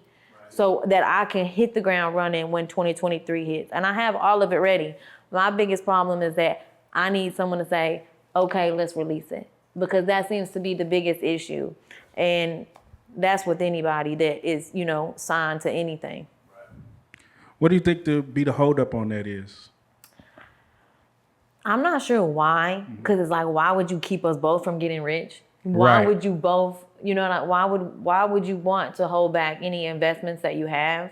So that I can hit the ground running when 2023 hits. And I have all of it ready. My biggest problem is that I need someone to say, okay, let's release it. Because that seems to be the biggest issue. And that's with anybody that is, signed to anything. What do you think to be the holdup on that is? I'm not sure why, because it's like, why would you keep us both from getting rich? Why Right. would you both, why would you want to hold back any investments that you have?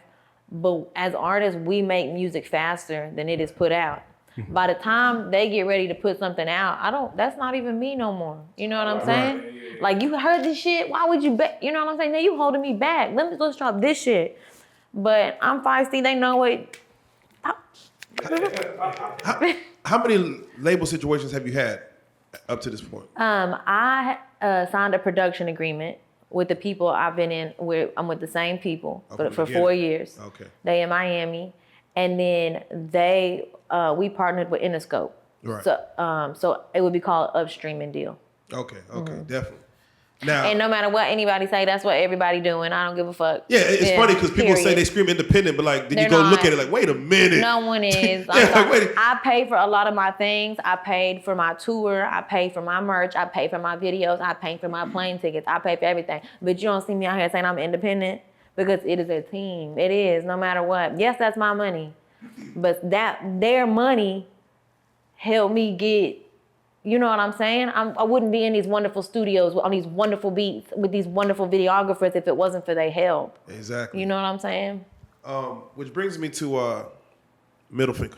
But as artists, we make music faster than it is put out. By the time they get ready to put something out, that's not even me no more. You know what I'm saying? Like, you heard this shit, why would you you know what I'm saying? Now you holding me back. Let's drop this shit. But I'm feisty, they know it. How many label situations have you had up to this point? I signed a production agreement with the people I've been in. I'm with the same people for 4 years. Okay. They in Miami, and then we partnered with Interscope. Right. So it would be called upstreaming deal. Okay, definitely. Now, And no matter what anybody say, that's what everybody doing. I don't give a fuck. yeah, it's funny because people say period. they scream independent, but like then They're you go not. look at it like, wait a minute. No one is. Yeah, like, wait. I paid for a lot of my things. I paid for my tour. I paid for my merch. I paid for my videos. I paid for my plane tickets. I paid for everything. But you don't see me out here saying I'm independent because it is a team. It is, no matter what. Yes, that's my money. But their money helped me get, you know what I'm saying? I wouldn't be in these wonderful studios on these wonderful beats with these wonderful videographers if it wasn't for their help. Exactly. You know what I'm saying? Which brings me to middle finger.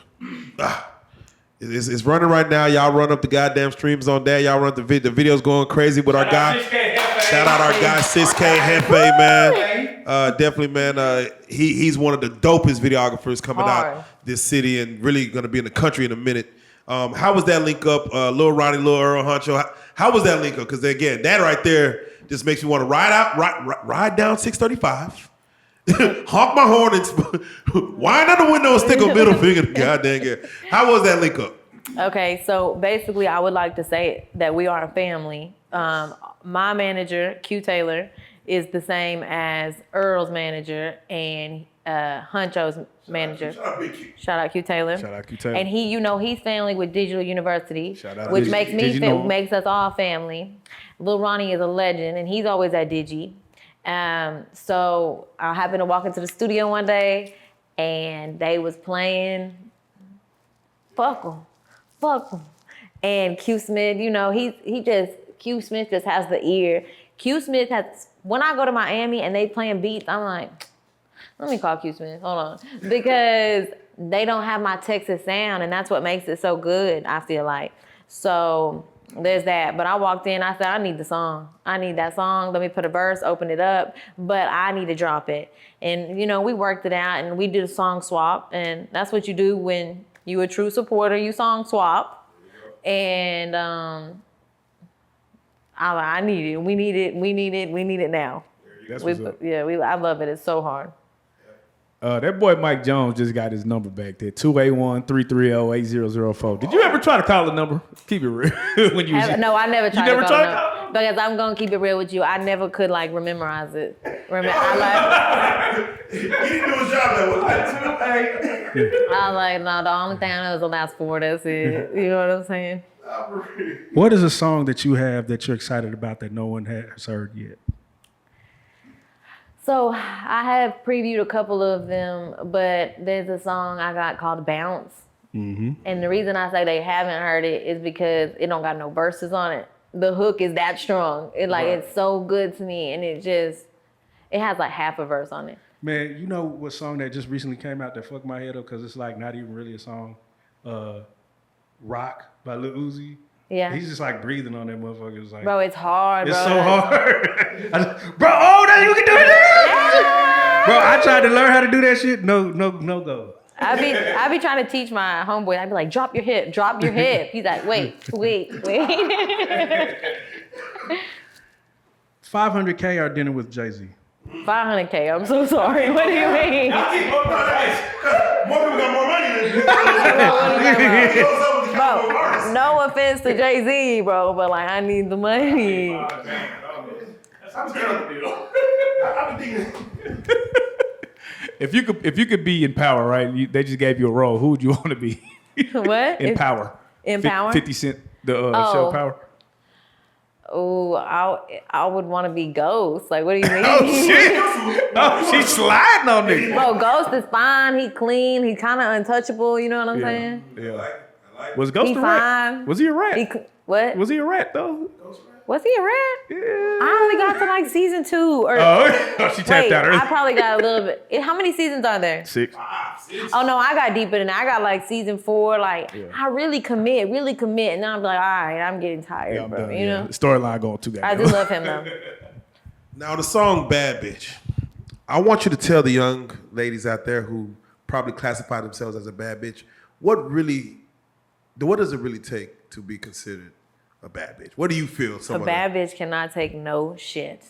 It's running right now. Y'all run up the goddamn streams on that. Y'all run up the videos going crazy with our guy. Shout out our guy 6K Hefe, man. Definitely, man. He's one of the dopest videographers coming Hard. out this city and really gonna be in the country in a minute. How was that link up, Lil Ronnie, Lil Earl Honcho? How was that link up? Because again, that right there just makes me want to ride down 635, honk my horn and wind out the window and stick a middle finger. Goddamn it! How was that link up? Okay, so basically, I would like to say that we are a family. My manager, Q Taylor, is the same as Earl's manager and Huncho's manager. Shout out Big Q. Shout out Q Taylor. Shout out Q Taylor. And he's family with Digital University, Shout out which Digi. makes Digi makes us all family. Lil Ronnie is a legend, and he's always at Digi. So I happened to walk into the studio one day, and they was playing Fuck 'em. And Q Smith, Q Smith just has the ear. When I go to Miami and they playing beats, I'm like, let me call Q Smith, hold on. Because they don't have my Texas sound, and that's what makes it so good, I feel like. So there's that. But I walked in, I said, I need the song. I need that song. Let me put a verse, open it up, but I need to drop it. And, we worked it out, and we did a song swap, and that's what you do when you a true supporter, you song swap. And I need it. We need it now. That's what's up. I love it. It's so hard. That boy Mike Jones just got his number back there. 281-330-8004. Did you ever try to call the number? Keep it real. When you was, No, I never tried never to tried call to call it. Because I'm going to keep it real with you. I never could, like, memorize it. He didn't do his job that I was like, no, the only thing I know is the last four. That's it. You know what I'm saying? What is a song that you have that you're excited about that no one has heard yet? So I have previewed a couple of them, but there's a song I got called Bounce. Mm-hmm. And the reason I say they haven't heard it is because it don't got no verses on it. The hook is that strong. It's so good to me, and it has like half a verse on it. Man, you know what song that just recently came out that fucked my head up because it's like not even really a song? Rock by Lil Uzi. Yeah. He's just like breathing on that motherfucker. It's like, Bro, it's hard, it's bro. so hard. Now you can do that. Bro, I tried to learn how to do that shit. No go. I be trying to teach my homeboy. I be like, drop your hip. He's like, wait. 500K or dinner with Jay-Z? 500K. I'm so sorry. What do you mean? More people got more money than you. Bro, no offense to Jay-Z, bro, but like I need the money. I'm scared of the deal. I've been thinking. If you could be in power, right? They just gave you a role. Who would you want to be? What? In Power. In Power? 50 Cent, the show Power. Oh, I would want to be Ghost. Like, what do you mean? Oh shit! Oh, she's sliding on me. Bro, Ghost is fine. He clean. He kind of untouchable. You know what I'm saying? Yeah. Was Ghost He a rat? fine. Was he a rat? What? Was he a rat though? Was he a rat? Yeah. I only got to like season 2. Or She tapped out early. I probably got a little bit. How many seasons are there? 6. Oh no, I got deeper than that. I got like season 4. Like I really commit, and now I'm like, all right, I'm getting tired, I'm bro. done, You know? The storyline going too I goddamn. do love him though. Now the song "Bad Bitch." I want you to tell the young ladies out there who probably classify themselves as a bad bitch, what does it really take to be considered a bad bitch? What do you feel? A bad bitch cannot take no shit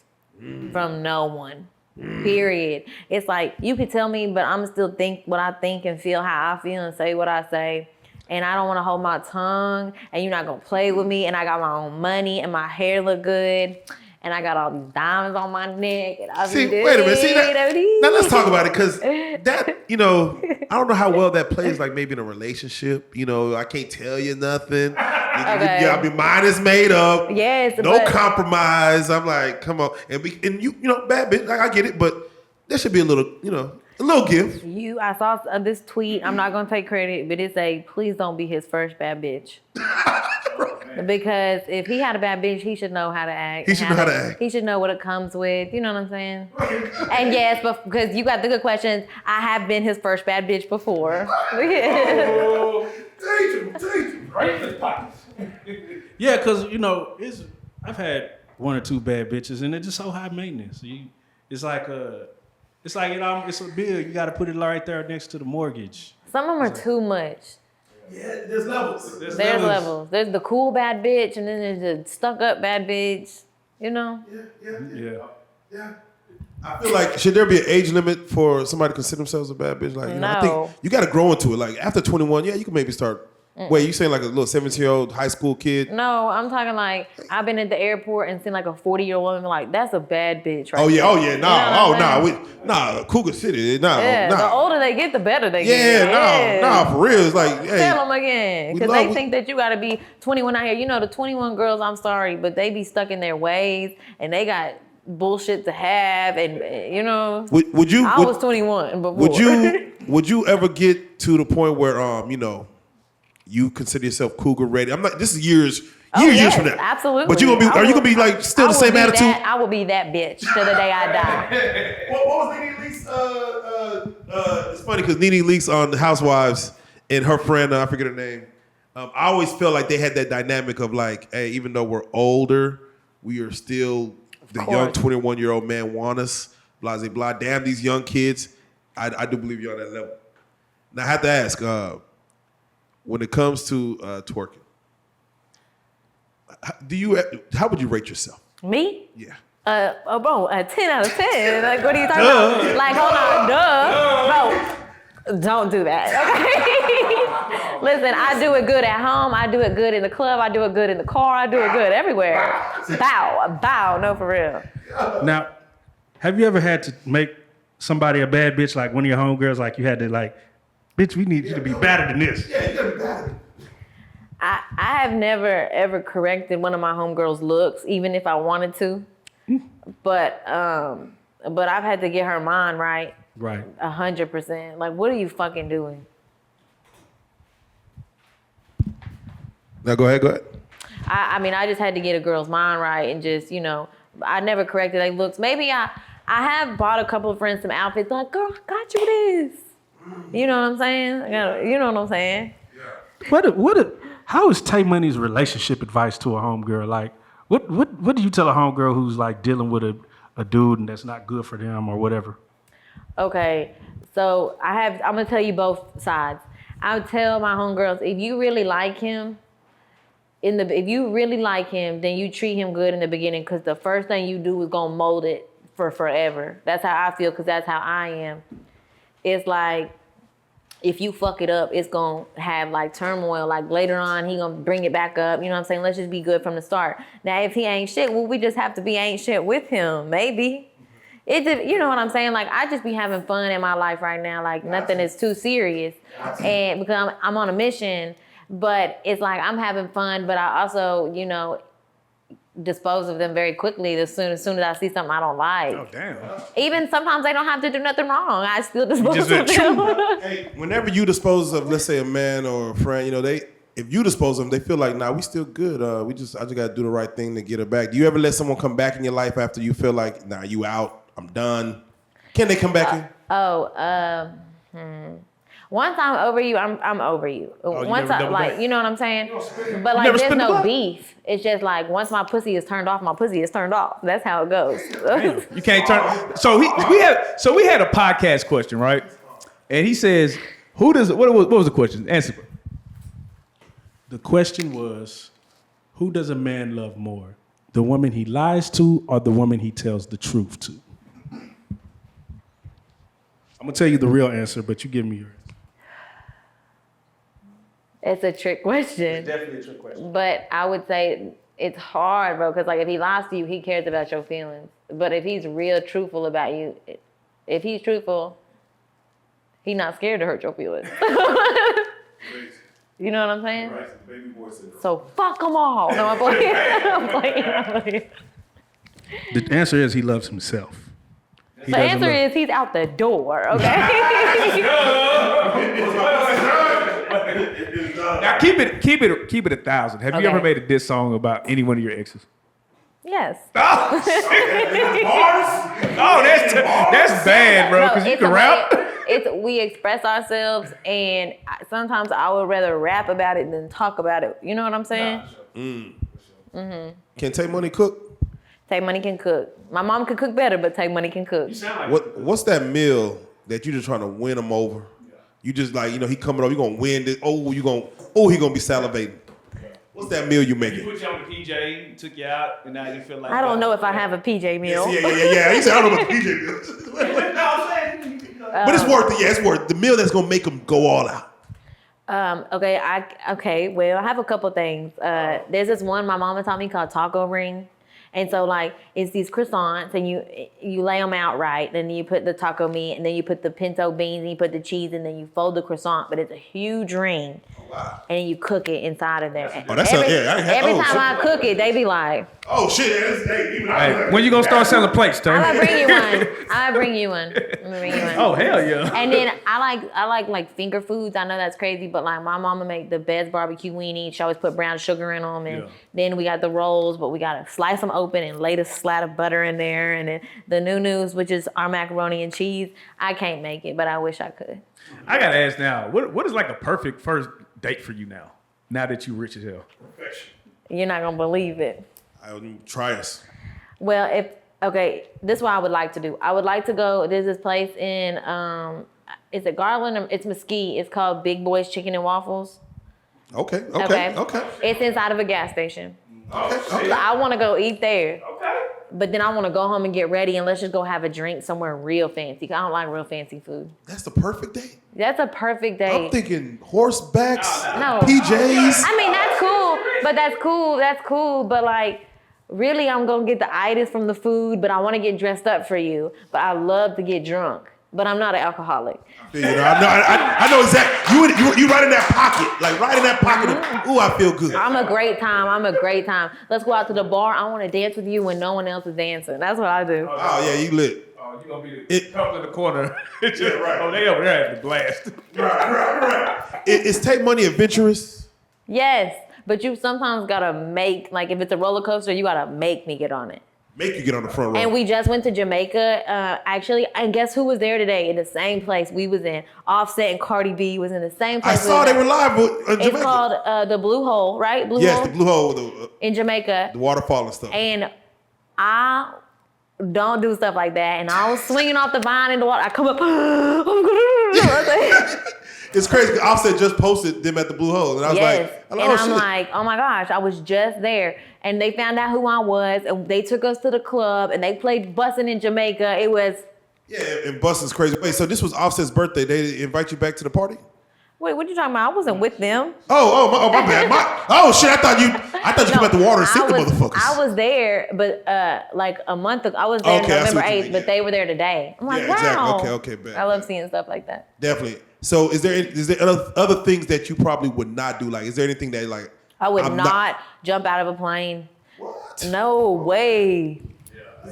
from no one. Period. It's like you can tell me, but I'm still think what I think and feel how I feel and say what I say. And I don't want to hold my tongue, and you're not gonna play with me. And I got my own money, and my hair look good, and I got all these diamonds on my neck. And I See, wait a minute. See that? Now let's talk about it, because that, I don't know how well that plays, like maybe in a relationship. I can't tell you nothing. Okay. Your mind is made up. Yes, No but- compromise. I'm like, come on, and you bad bitch. Like I get it, but there should be a little, a little give. I saw this tweet. I'm not gonna take credit, but it say, "Please don't be his first bad bitch." Because if he had a bad bitch, he should know how to act. He should know how to act. He should know what it comes with. You know what I'm saying? And yes, but because you got the good questions, I have been his first bad bitch before. Teach him. Right in his pockets. Yeah, because, I've had 1 or 2 bad bitches, and they're just so high maintenance. It's like it's a bill. You got to put it right there next to the mortgage. Some of them are too much. Yeah, there's levels. There's levels. There's the cool bad bitch, and then there's the stuck up bad bitch. Yeah. I feel like, should there be an age limit for somebody to consider themselves a bad bitch? Like, I No. think you got to grow into it. Like after 21, you can maybe start. Wait, you saying like a little 17-year-old high school kid? No, I'm talking like I've been at the airport and seen like a 40-year-old woman, like that's a bad bitch, right? Oh yeah, there. nah, You know what I'm saying? Cougar City, nah, Yeah, the nah. older they get, the better they Yeah, get. nah, for real. It's like, hey, Tell them again, we because love- they think that you got to be 21 out here. The 21 girls, I'm sorry, but they be stuck in their ways, and they got bullshit to have, and Would you? I was 21 before. Would you ever get to the point where you consider yourself cougar ready? I'm not. This is years yes, from now. absolutely. But are you gonna be like still the same attitude? I will be that bitch till the day I die. What was Nene Leakes? It's funny because Nene Leakes on the Housewives and her friend, I forget her name. I always felt like they had that dynamic of like, hey, even though we're older, we are still the young 21-year-old man want us. Blah, blah, blah. Damn these young kids. I do believe you're on that level. Now I have to ask, when it comes to twerking, how would you rate yourself? Me? Yeah. Bro, a 10 out of 10. Like, what are you talking about? Like, hold on, bro, don't do that, okay? Listen, I do it good at home. I do it good in the club. I do it good in the car. I do it good everywhere. Bow, no, for real. Now, have you ever had to make somebody a bad bitch, like one of your homegirls, like you had to like, bitch, we need you to be better than this? Yeah, you gotta be better. I have never ever corrected one of my homegirls' looks, even if I wanted to. But I've had to get her mind right. Right. 100%. Like, what are you fucking doing? Now go ahead. I mean, I just had to get a girl's mind right and just, I never corrected their looks. Maybe I have bought a couple of friends some outfits like, girl, I got you this. You know what I'm saying? You know what I'm saying? How is Tay Money's relationship advice to a homegirl? Like, what do you tell a homegirl who's like dealing with a dude and that's not good for them or whatever? Okay, so I'm gonna tell you both sides. I would tell my homegirls, if you really like him, then you treat him good in the beginning, because the first thing you do is gonna mold it for forever. That's how I feel, because that's how I am. It's like, if you fuck it up, it's gonna have like turmoil. Like later on, he gonna bring it back up. You know what I'm saying? Let's just be good from the start. Now, if he ain't shit, well, we just have to be ain't shit with him, maybe. You know what I'm saying? Like, I just be having fun in my life right now. Like, nothing is too serious. And because I'm on a mission, but it's like I'm having fun, but I also, dispose of them very quickly as soon as I see something I don't like. Oh, damn. Even sometimes they don't have to do nothing wrong. I still dispose of them. Hey, whenever you dispose of, let's say, a man or a friend, if you dispose of them, they feel like, nah, we still good. I just got to do the right thing to get her back. Do you ever let someone come back in your life after you feel like, nah, you out, I'm done? Can they come back in? Once I'm over you, I'm over you. Once never double like, back? you know what I'm saying? But like, there's no beef. It's just like, once my pussy is turned off, my pussy is turned off. That's how it goes. You can't turn. So we had a podcast question, right? And he says, what was the question? Answer. The question was, who does a man love more? The woman he lies to or the woman he tells the truth to? I'm gonna tell you the real answer, but you give me yours. It's a trick question. It's definitely a trick question. But I would say it's hard, bro, because like, if he lies to you, he cares about your feelings. But if he's real truthful about you, if he's truthful, he's not scared to hurt your feelings. You know what I'm saying? Right, baby boy syndrome. So fuck them all. No, I'm playing. I'm playing. The answer is he loves himself. The answer is he's out the door, okay? Now keep it 1,000. Have you ever made a diss song about any one of your exes? Yes. Oh, that's bad, bro. Because you can rap. We express ourselves, and sometimes I would rather rap about it than talk about it. You know what I'm saying? Can Tay Money cook? Tay Money can cook. My mom could cook better, but Tay Money can cook. What's that meal that you just trying to win him over? You just like, he coming over, you gonna win this. He gonna be salivating. What's that meal you making? He put you on the PJ, took you out, and now you feel like... I don't know if I have a PJ meal. Yeah. He said, I don't know about the PJ meal. But it's worth it. Yeah, it's worth it. The meal that's gonna make him go all out. Well, I have a couple things. There's this one my mama taught me called taco ring. And so, like, it's these croissants, and you lay them out right, then you put the taco meat, and then you put the pinto beans, and you put the cheese, and then you fold the croissant, but it's a huge ring. Oh, wow. And you cook it inside of there. Every time I cook it, they be like, oh, shit. Hey, when you gonna start selling plates, Tay? I'll bring you one. Oh, hell yeah. And then I like finger foods. I know that's crazy, but like, my mama make the best barbecue weenie. She always put brown sugar in them, and then we got the rolls, but we gotta slice them open and lay the slat of butter in there, and then the new-news, which is our macaroni and cheese. I can't make it, but I wish I could. I gotta ask now, what is like a perfect first date for you now that you rich as hell? You're not gonna believe it. Try us. Well, this is what I would like to do. I would like to go, there's this place in, is it Garland? Or, it's Mesquite. It's called Big Boy's Chicken and Waffles. Okay. It's inside of a gas station. Okay. I want to go eat there. Okay. But then I want to go home and get ready and let's just go have a drink somewhere real fancy. I don't like real fancy food. That's the perfect date. That's a perfect date. I'm thinking horsebacks, No. PJs. I mean, that's cool, but that's cool. That's cool, but like, really, I'm gonna get the itis from the food, but I want to get dressed up for you. But I love to get drunk, but I'm not an alcoholic. You know, I know exactly. You right in that pocket, like right in that pocket. Ooh, I feel good. I'm a great time. Let's go out to the bar. I want to dance with you when no one else is dancing. That's what I do. Oh yeah, you lit. Oh, you gonna be the couple in the corner. Yeah, right. Oh, they over there having the blast. Right. Is Take Money adventurous? Yes, but you sometimes gotta make, like if it's a roller coaster, you gotta make me get on it. Make you get on the front row. And we just went to Jamaica, actually, and guess who was there today in the same place we was in? Offset and Cardi B was in the same place. I saw they were live in Jamaica. It's called the Blue Hole, right? Blue Yes, Hole? the Blue Hole, In Jamaica. the waterfall and stuff. And I don't do stuff like that. And I was swinging off the vine in the water. I come up, It's crazy. Offset just posted them at the Blue Hole, and I was like, and oh, I'm shit. like, oh my gosh, I was just there. And they found out who I was, and they took us to the club, and they played Bussin in Jamaica. It was... Yeah, and Bussin's crazy. Wait, so this was Offset's birthday. They invite you back to the party? Wait, what you talking about? I wasn't with them. My bad. Shit, I thought you came at the water and sink the motherfuckers. I was there, but like a month ago. I was there Okay, I see November what you 8th, mean, but yeah. they were there today. I'm like, Yeah, wow. exactly. Okay, bet. I love seeing stuff like that. Definitely. So is there other things that you probably would not do? Like, is there anything that like I would I'm not jump out of a plane. What? No way.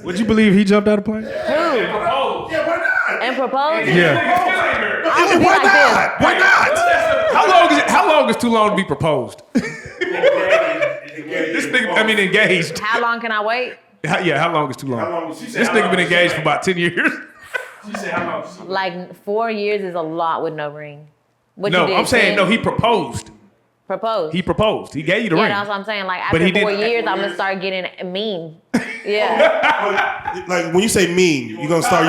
Would you believe he jumped out of plane? Who? Yeah, why not? And propose? Yeah. I would be Why like not? this. Why not? How long is too long to be proposed? This nigga, I mean, engaged. How long can I wait? How long is too long? This nigga been engaged for about 10 years. She said how long? Like 4 years is a lot with no ring. What No, you did, I'm saying, 10? no, he proposed. Proposed. He proposed. He gave you the Yeah, ring. that's what I'm saying. Like But after he 4 didn't- years, I'm gonna start getting mean. Yeah. Like when you say mean, you gonna start.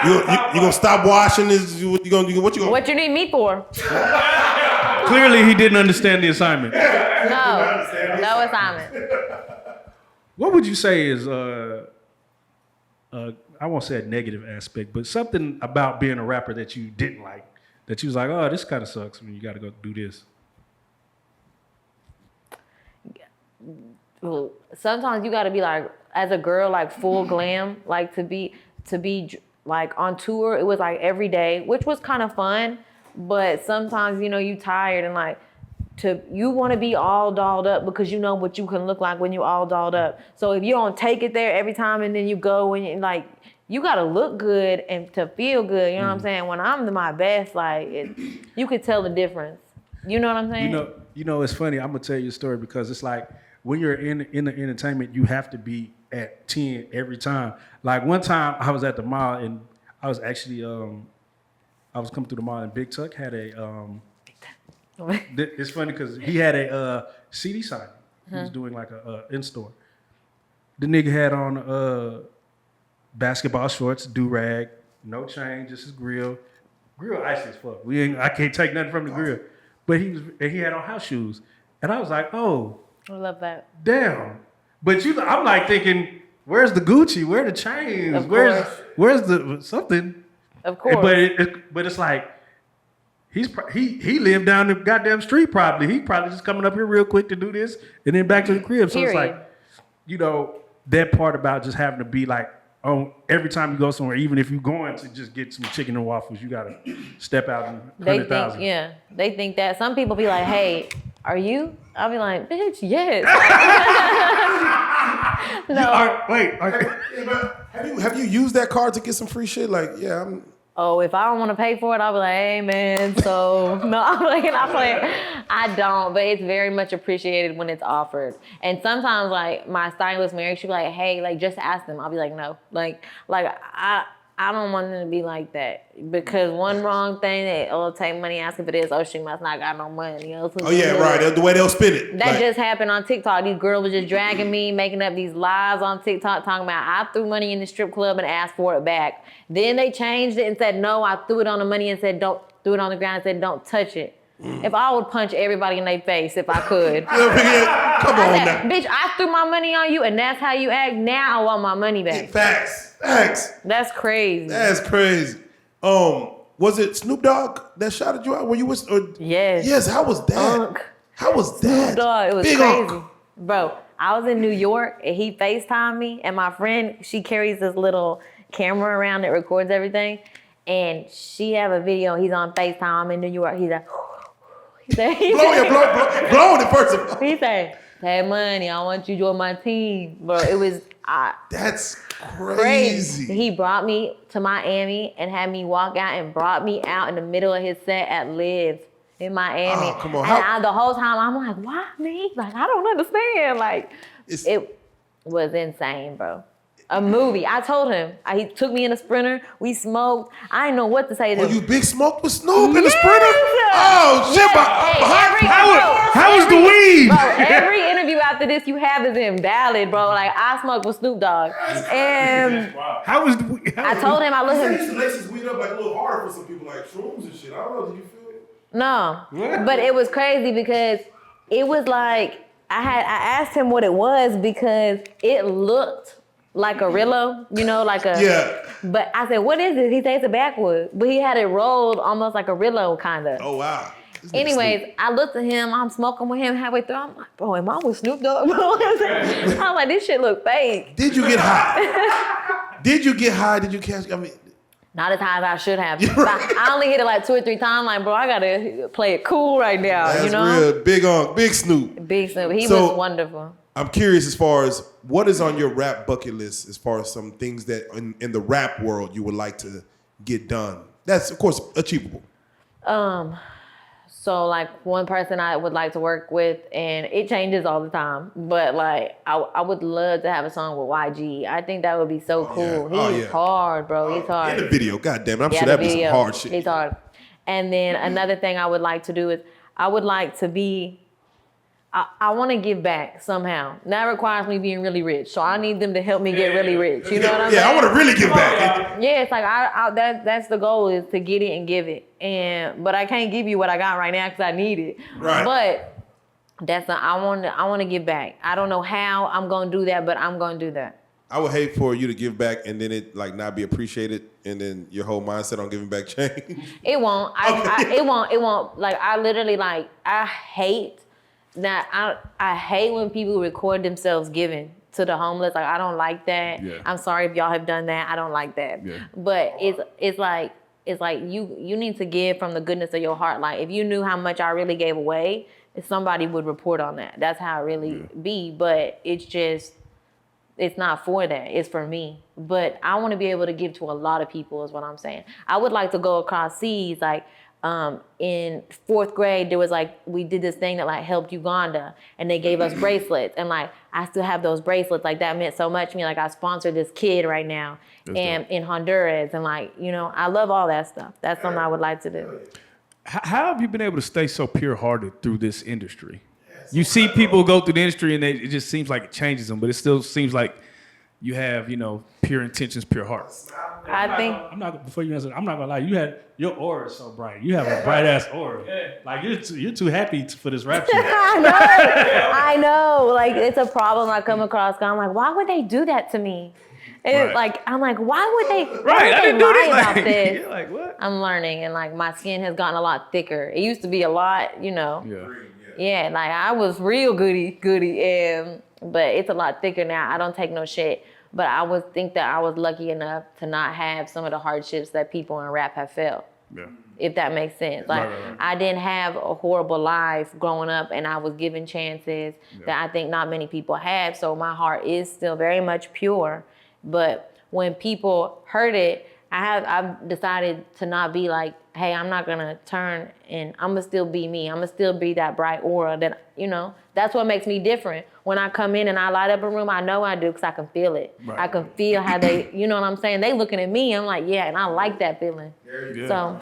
You gonna stop washing? What you gonna? What you need me for? Clearly, he didn't understand the assignment. No assignment. What would you say is, I won't say a negative aspect, but something about being a rapper that you didn't like, that you was like, oh, this kind of sucks when you got to go do this? Well, sometimes you gotta be like, as a girl, like full glam, like to be like on tour. It was like every day, which was kind of fun, but sometimes you tired and like you want to be all dolled up because you know what you can look like when you all dolled up. So if you don't take it there every time and then you go and you gotta look good and to feel good. You know what I'm saying? When I'm my best, like you could tell the difference. You know what I'm saying? You know, it's funny. I'm gonna tell you a story because it's like when you're in the entertainment, you have to be at 10 every time. Like one time, I was at the mall and I was actually I was coming through the mall and Big Tuck had a it's funny because he had a CD signing. He was doing like a in store. The nigga had on basketball shorts, do-rag, no chain, just his grill. Grill icy as fuck. I can't take nothing from the grill. But he had on house shoes. And I was like, oh, I love that. damn. But I'm like thinking, where's the Gucci? Where the chains? Of Where's the something? Of course. But it's like he lived down the goddamn street probably. He probably just coming up here real quick to do this and then back to the crib. So it's like, that part about just having to be like, every time you go somewhere, even if you're going to just get some chicken and waffles, you gotta step out and 100,000. They think that. Some people be like, hey, are you? I'll be like, bitch, yes. No. Have you used that card to get some free shit? Like, yeah, I'm. Oh, if I don't want to pay for it, I'll be like, hey, man, so. No, I'm like, I don't, but it's very much appreciated when it's offered. And sometimes, like, my stylist, Mary, she'll be like, hey, like, just ask them. I'll be like, no. Like I don't want them to be like that. Because one wrong thing, they'll take money asking for this. Oh, she must not got no money. Oh, yeah, right. The way they'll spin it. That just happened on TikTok. These girls were just dragging me, making up these lies on TikTok, talking about I threw money in the strip club and asked for it back. Then they changed it and said, no, I threw it on the money and said, threw it on the ground and said, don't touch it. If I would punch everybody in their face if I could. Come on I said, now. bitch, I threw my money on you and that's how you act. Now I want my money back. Facts. That's crazy. That's crazy. Was it Snoop Dogg that shouted you out when you was? Yes. Yes. How was that? Unk. How was that? Snoop Dogg, it was Big crazy. Unk. Bro, I was in New York and he FaceTimed me and my friend, she carries this little camera around that records everything. And she have a video, he's on FaceTime, I'm in New York. He's like, blowing it first of all. He said, "Hey, money, I want you to join my team." Bro, it was that's crazy. He brought me to Miami and had me walk out and brought me out in the middle of his set at Live in Miami. Oh, come on. And the whole time I'm like, why me? Like, I don't understand. Like, it was insane, bro. A movie. I told him. He took me in a Sprinter. We smoked. I didn't know what to say to him. You big smoked with Snoop in the Sprinter? Oh, shit. How was the weed? Bro, every interview after this you have is invalid, bro. Like, I smoked with Snoop Dogg. And how was the weed? I told him, I looked him. He used to lace his weed up like a little harder for some people, like shrooms and shit. I don't know. Did you feel it? No. But it was crazy because it was like, I asked him what it was because it looked like a Rillo, you know, like a... Yeah. But I said, what is it? He said it's a backwood. But he had it rolled almost like a Rillo, kind of. Oh, wow. Anyways, I looked at him. I'm smoking with him halfway through. I'm like, bro, am I with Snoop Dogg? I was like, this shit look fake. Did you get high? Did you get high? Did you catch... I mean... Not as high as I should have. I only hit it like 2 or 3 times. Like, bro, I got to play it cool right now, That's you know? real. Big Snoop. Big Snoop. He was wonderful. I'm curious as far as what is on your rap bucket list as far as some things that in the rap world you would like to get done. That's, of course, achievable. So, like, one person I would like to work with, and it changes all the time, but, like, I would love to have a song with YG. I think that would be so cool. He's hard, bro. He's hard. In the video, goddamn it. I'm sure that'd be some hard shit. He's hard. And then another thing I would like to do is I would like to be... I want to give back somehow. That requires me being really rich. So I need them to help me get really rich. You know what I'm saying? Yeah, I want to really give back. Yeah, it's like that's the goal is to get it and give it. But I can't give you what I got right now because I need it. Right. But I want to give back. I don't know how I'm gonna do that, but I'm gonna do that. I would hate for you to give back and then it like not be appreciated and then your whole mindset on giving back change. It won't. It won't. Like I literally like I hate. Now, I hate when people record themselves giving to the homeless. Like, I don't like that. Yeah. I'm sorry if y'all have done that. I don't like that. Yeah. But it's like you need to give from the goodness of your heart. Like, if you knew how much I really gave away, somebody would report on that. That's how it really be. But it's not for that. It's for me. But I want to be able to give to a lot of people is what I'm saying. I would like to go across seas, like, in 4th grade, there was like, we did this thing that like helped Uganda and they gave us bracelets. And like, I still have those bracelets. Like that meant so much to me. Like I sponsored this kid right now in Honduras. And like, you know, I love all that stuff. That's something I would like to do. How have you been able to stay so pure-hearted through this industry? You see people go through the industry and it just seems like it changes them, but it still seems like you have, you know, pure intentions, pure heart. Before you answer, I'm not gonna lie. Your aura is so bright. You have a bright ass aura. Like you're too happy for this rap shit. I know. Like it's a problem I come across. I'm like, why would they do that to me? And like I'm like, why would they? I didn't do this. About this? You're like what? I'm learning, and like my skin has gotten a lot thicker. It used to be a lot, you know. Yeah. Like I was real goody, but it's a lot thicker now. I don't take no shit. But I would think that I was lucky enough to not have some of the hardships that people in rap have felt. Yeah. If that makes sense. Like I didn't have a horrible life growing up and I was given chances that I think not many people have. So my heart is still very much pure. But when people heard it, I've decided to not be like, hey, I'm not gonna turn and I'm gonna still be me. I'm gonna still be that bright aura that, you know, that's what makes me different. When I come in and I light up a room, I know I do because I can feel it. Right. I can feel how they, you know what I'm saying? They looking at me, I'm like, yeah, and I like that feeling. So.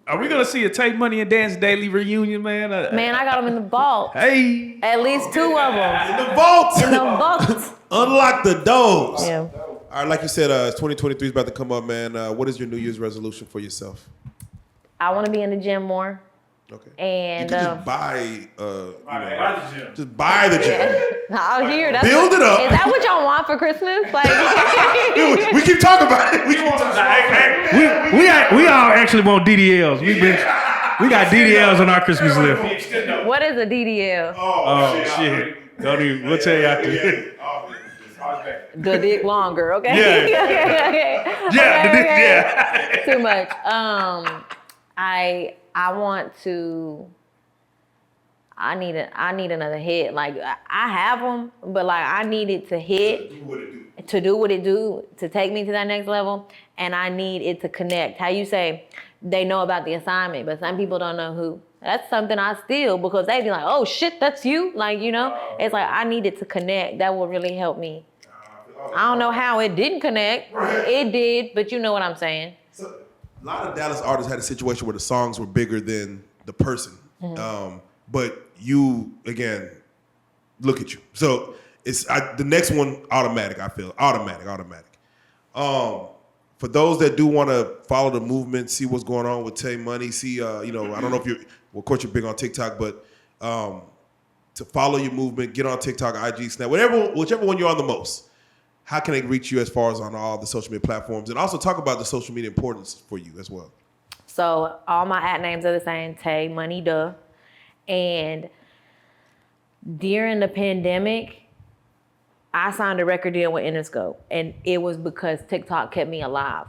Are we gonna see a Take Money and Dance Daily reunion, man? Man, I got them in the vault. Hey. At least 2 of them. In the vault. In the vault. Unlock the doors. Yeah. All right, like you said, 2023 is about to come up, man. What is your New Year's resolution for yourself? I want to be in the gym more. Okay. And you can just buy, Buy the gym. just buy the gym. out here, that's Build it up. Is that what y'all want for Christmas? Like, we keep talking about it. We keep talking about it. We all actually want DDLs. We got DDLs on our Christmas list. what is a DDL? Oh shit! Don't even. We'll tell you after. The dick longer, okay? Yeah. Yeah. Too much. I want to. I need another hit. Like I have them, but like I need it to hit, to do what it do, to take me to that next level, and I need it to connect. How you say they know about the assignment, but some people don't know who. That's something I steal because they be like, oh shit, that's you. Like, you know, it's like I need it to connect. That will really help me. I don't know how it didn't connect. It did, but you know what I'm saying. So, a lot of Dallas artists had a situation where the songs were bigger than the person. But you, again, look at you. So it's the next one, automatic, I feel. Automatic. For those that do want to follow the movement, see what's going on with Tay Money, see, I don't know if you're, well, of course you're big on TikTok, but to follow your movement, get on TikTok, IG, Snap, whichever one you're on the most. How can they reach you as far as on all the social media platforms? And also talk about the social media importance for you as well. So all my at names are the same, Tay Money Duh. And during the pandemic, I signed a record deal with Interscope, and it was because TikTok kept me alive.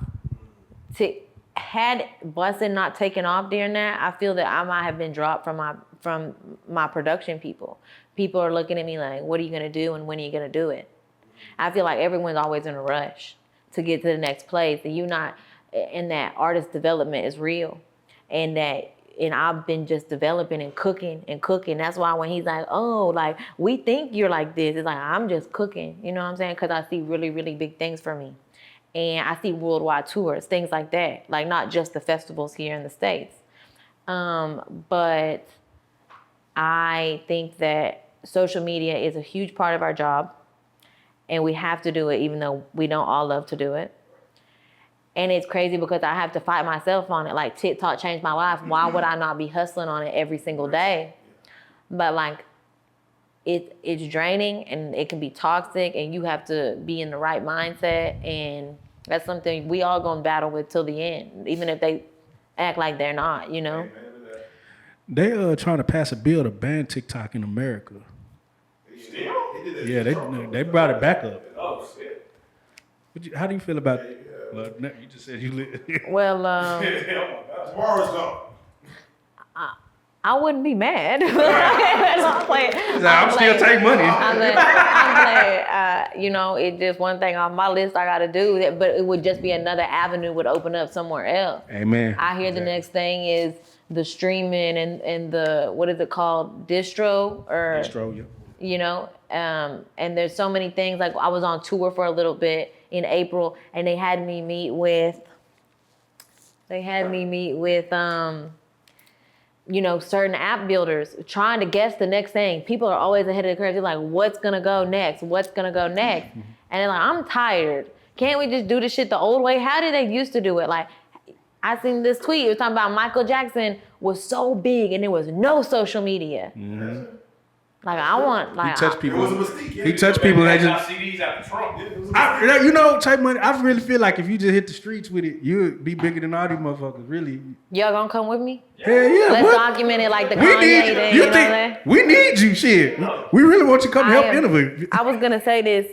Had Bussin not taken off during that, I feel that I might have been dropped from my production people. People are looking at me like, what are you gonna do and when are you gonna do it? I feel like everyone's always in a rush to get to the next place, and you're not, and that artist development is real, and I've been just developing and cooking. That's why when he's like, oh, like, we think you're like this, it's like, I'm just cooking, you know what I'm saying? Because I see really, really big things for me. And I see worldwide tours, things like that, like not just the festivals here in the States. But I think that social media is a huge part of our job, and we have to do it even though we don't all love to do it. And it's crazy because I have to fight myself on it. Like, TikTok changed my life. Why would I not be hustling on it every single day? But like, it's draining and it can be toxic, and you have to be in the right mindset. And that's something we all gonna battle with till the end, even if they act like they're not, you know? They trying to pass a bill to ban TikTok in America. Yeah, they brought it back up. Oh, shit. How do you feel about it? Well, you just said you live. Well, Tomorrow's gone. I wouldn't be mad. I'm playing. I'm still take money. I'm playing. You know, it's just one thing on my list I got to do, but it would just be another avenue would open up somewhere else. Amen. I hear the next thing is the streaming and the, what is it called? Distro or yeah. You know, and there's so many things. Like, I was on tour for a little bit in April, and they had me meet with you know, certain app builders trying to guess the next thing. People are always ahead of the curve. They're like, what's gonna go next? What's gonna go next? And they're like, I'm tired. Can't we just do this shit the old way? How did they used to do it? Like, I seen this tweet. It was talking about Michael Jackson was so big and there was no social media. Mm-hmm. Like, I want, like, He touched people. It was a mistake. He touched people. And they just, CDs out the trunk. you know, Type Money. I really feel like if you just hit the streets with it, you'd be bigger than all these motherfuckers. Really. y'all gonna come with me? Hell yeah. Let's what? document it like the We Kanye need you. thing. You You know what I'm saying? think we need you? Shit. We really want you to come help innovate. I was gonna say this.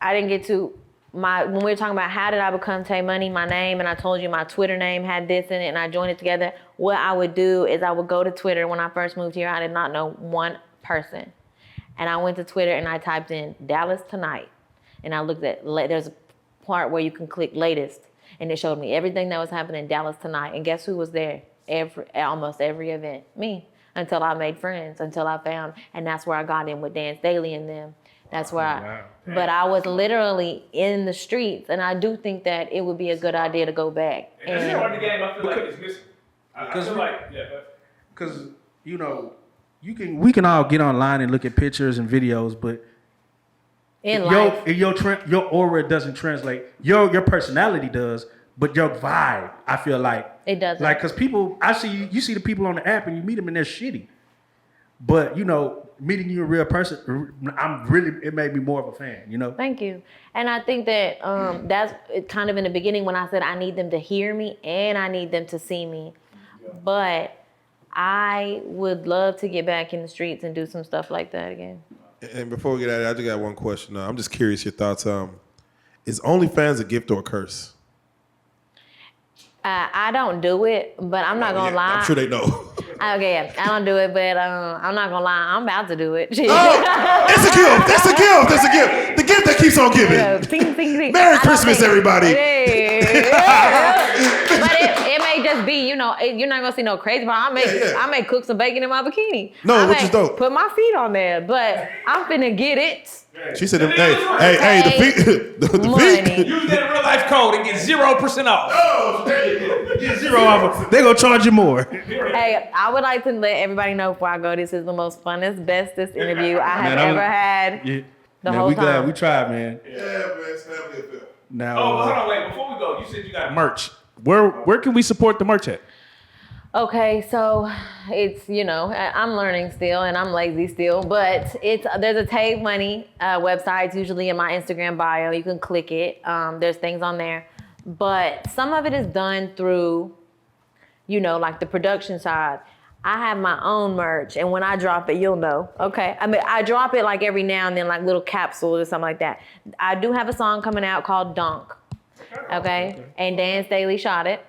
I didn't get to when we were talking about how did I become Tay Money, my name, and I told you my Twitter name had this in it, and I joined it together. What I would do is I would go to Twitter. When I first moved here, I did not know one person, and I went to Twitter and I typed in Dallas Tonight, and I looked at there's a part where you can click latest, and it showed me everything that was happening in Dallas Tonight. And guess who was there? Almost every event, me. Until I made friends, until I found, and that's where I got in with Dance Daily and them. That's where but I was literally in the streets, and I do think that it would be a good idea to go back. And that's part of the game I feel like it's missing. I feel like, Because, you know, we can all get online and look at pictures and videos, but in life, your aura doesn't translate. Your personality does, but your vibe, I feel like It doesn't. Like, cause people, I see you see the people on the app and you meet them and they're shitty. But you know, meeting you a real person, it made me more of a fan. You know. Thank you. And I think that that's kind of in the beginning when I said I need them to hear me and I need them to see me. But I would love to get back in the streets and do some stuff like that again. And before we get at it, I just got one question. I'm just curious your thoughts. Is OnlyFans a gift or a curse? I don't do it, but I'm not gonna lie. I'm sure they know. Okay, I don't do it, but I'm not gonna lie. I'm about to do it. Oh, it's a gift. That's a gift. That's a gift. The gift that keeps on giving. Ping, ping, ping. Merry Christmas, everybody. But it may just be, you know, you're not gonna see no crazy. But I may cook some bacon in my bikini. No, which is dope. Put my feet on there, but I'm finna get it. She said, hey, the feet. Use that Reallyfe code and get 0% off. Get 0 off. They gonna charge you more. Hey, I would like to let everybody know before I go, this is the most funnest, bestest interview I have ever had. Yeah. The Man, whole we time. glad we tried, man. Yeah, man, it's family affair. Now, Oh, hold on, wait. Before we go, you said you got Merch. Where can we support the merch at? Okay, so it's, you know, I'm learning still and I'm lazy still, but there's a TAY Money website. It's usually in my Instagram bio. You can click it. There's things on there, but some of it is done through, you know, like the production side. I have my own merch, and when I drop it, you'll know. Okay, I mean, I drop it like every now and then, like little capsules or something like that. I do have a song coming out called Donk. Okay, and Dan Staley shot it.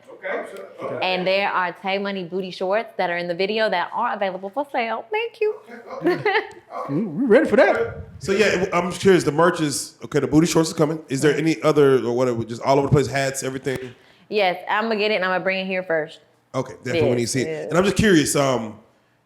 Okay. And there are TAY Money booty shorts that are in the video that are available for sale. Thank you. we ready for that. So yeah, I'm just curious. The merch is okay. The booty shorts is coming. Is there any other or whatever? Just all over the place, hats, everything. Yes, I'm gonna get it and I'm gonna bring it here first. Okay, definitely when you see it. Yes. And I'm just curious.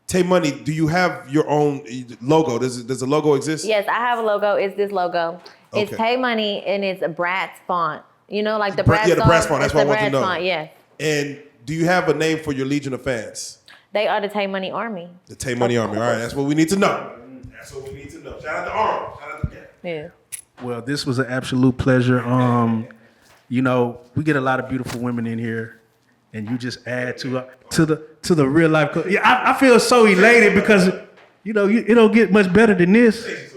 TAY Money, do you have your own logo? Does the logo exist? Yes, I have a logo. It's this logo. It's Okay. TAY Money and it's a Bratz font. You know, like the Bratz Yeah, the song? Bratz font. That's It's what I the want to Bratz know. Font, yes. And do you have a name for your legion of fans? They are the TAY Money Army. The TAY Money Army. All right, that's what we need to know. That's what we need to know. Shout out to Arm. Shout out to Gary. Yeah. Well, this was an absolute pleasure. You know, we get a lot of beautiful women in here, and you just add to the real life. Yeah, I feel so elated because you know it don't get much better than this. It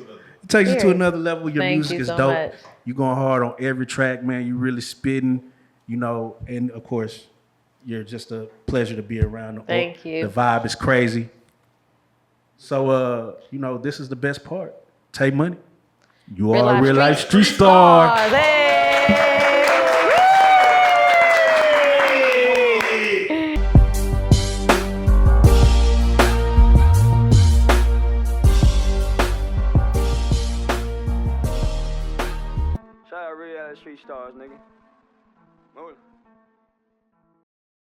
takes you to Period. another level. Your Thank music you is so dope. much. You going hard on every track, man. You really spitting. You know, and of course, you're just a pleasure to be around. Thank you. The vibe is crazy. So, you know, this is the best part. TAY Money. You are a real life street star. Hey!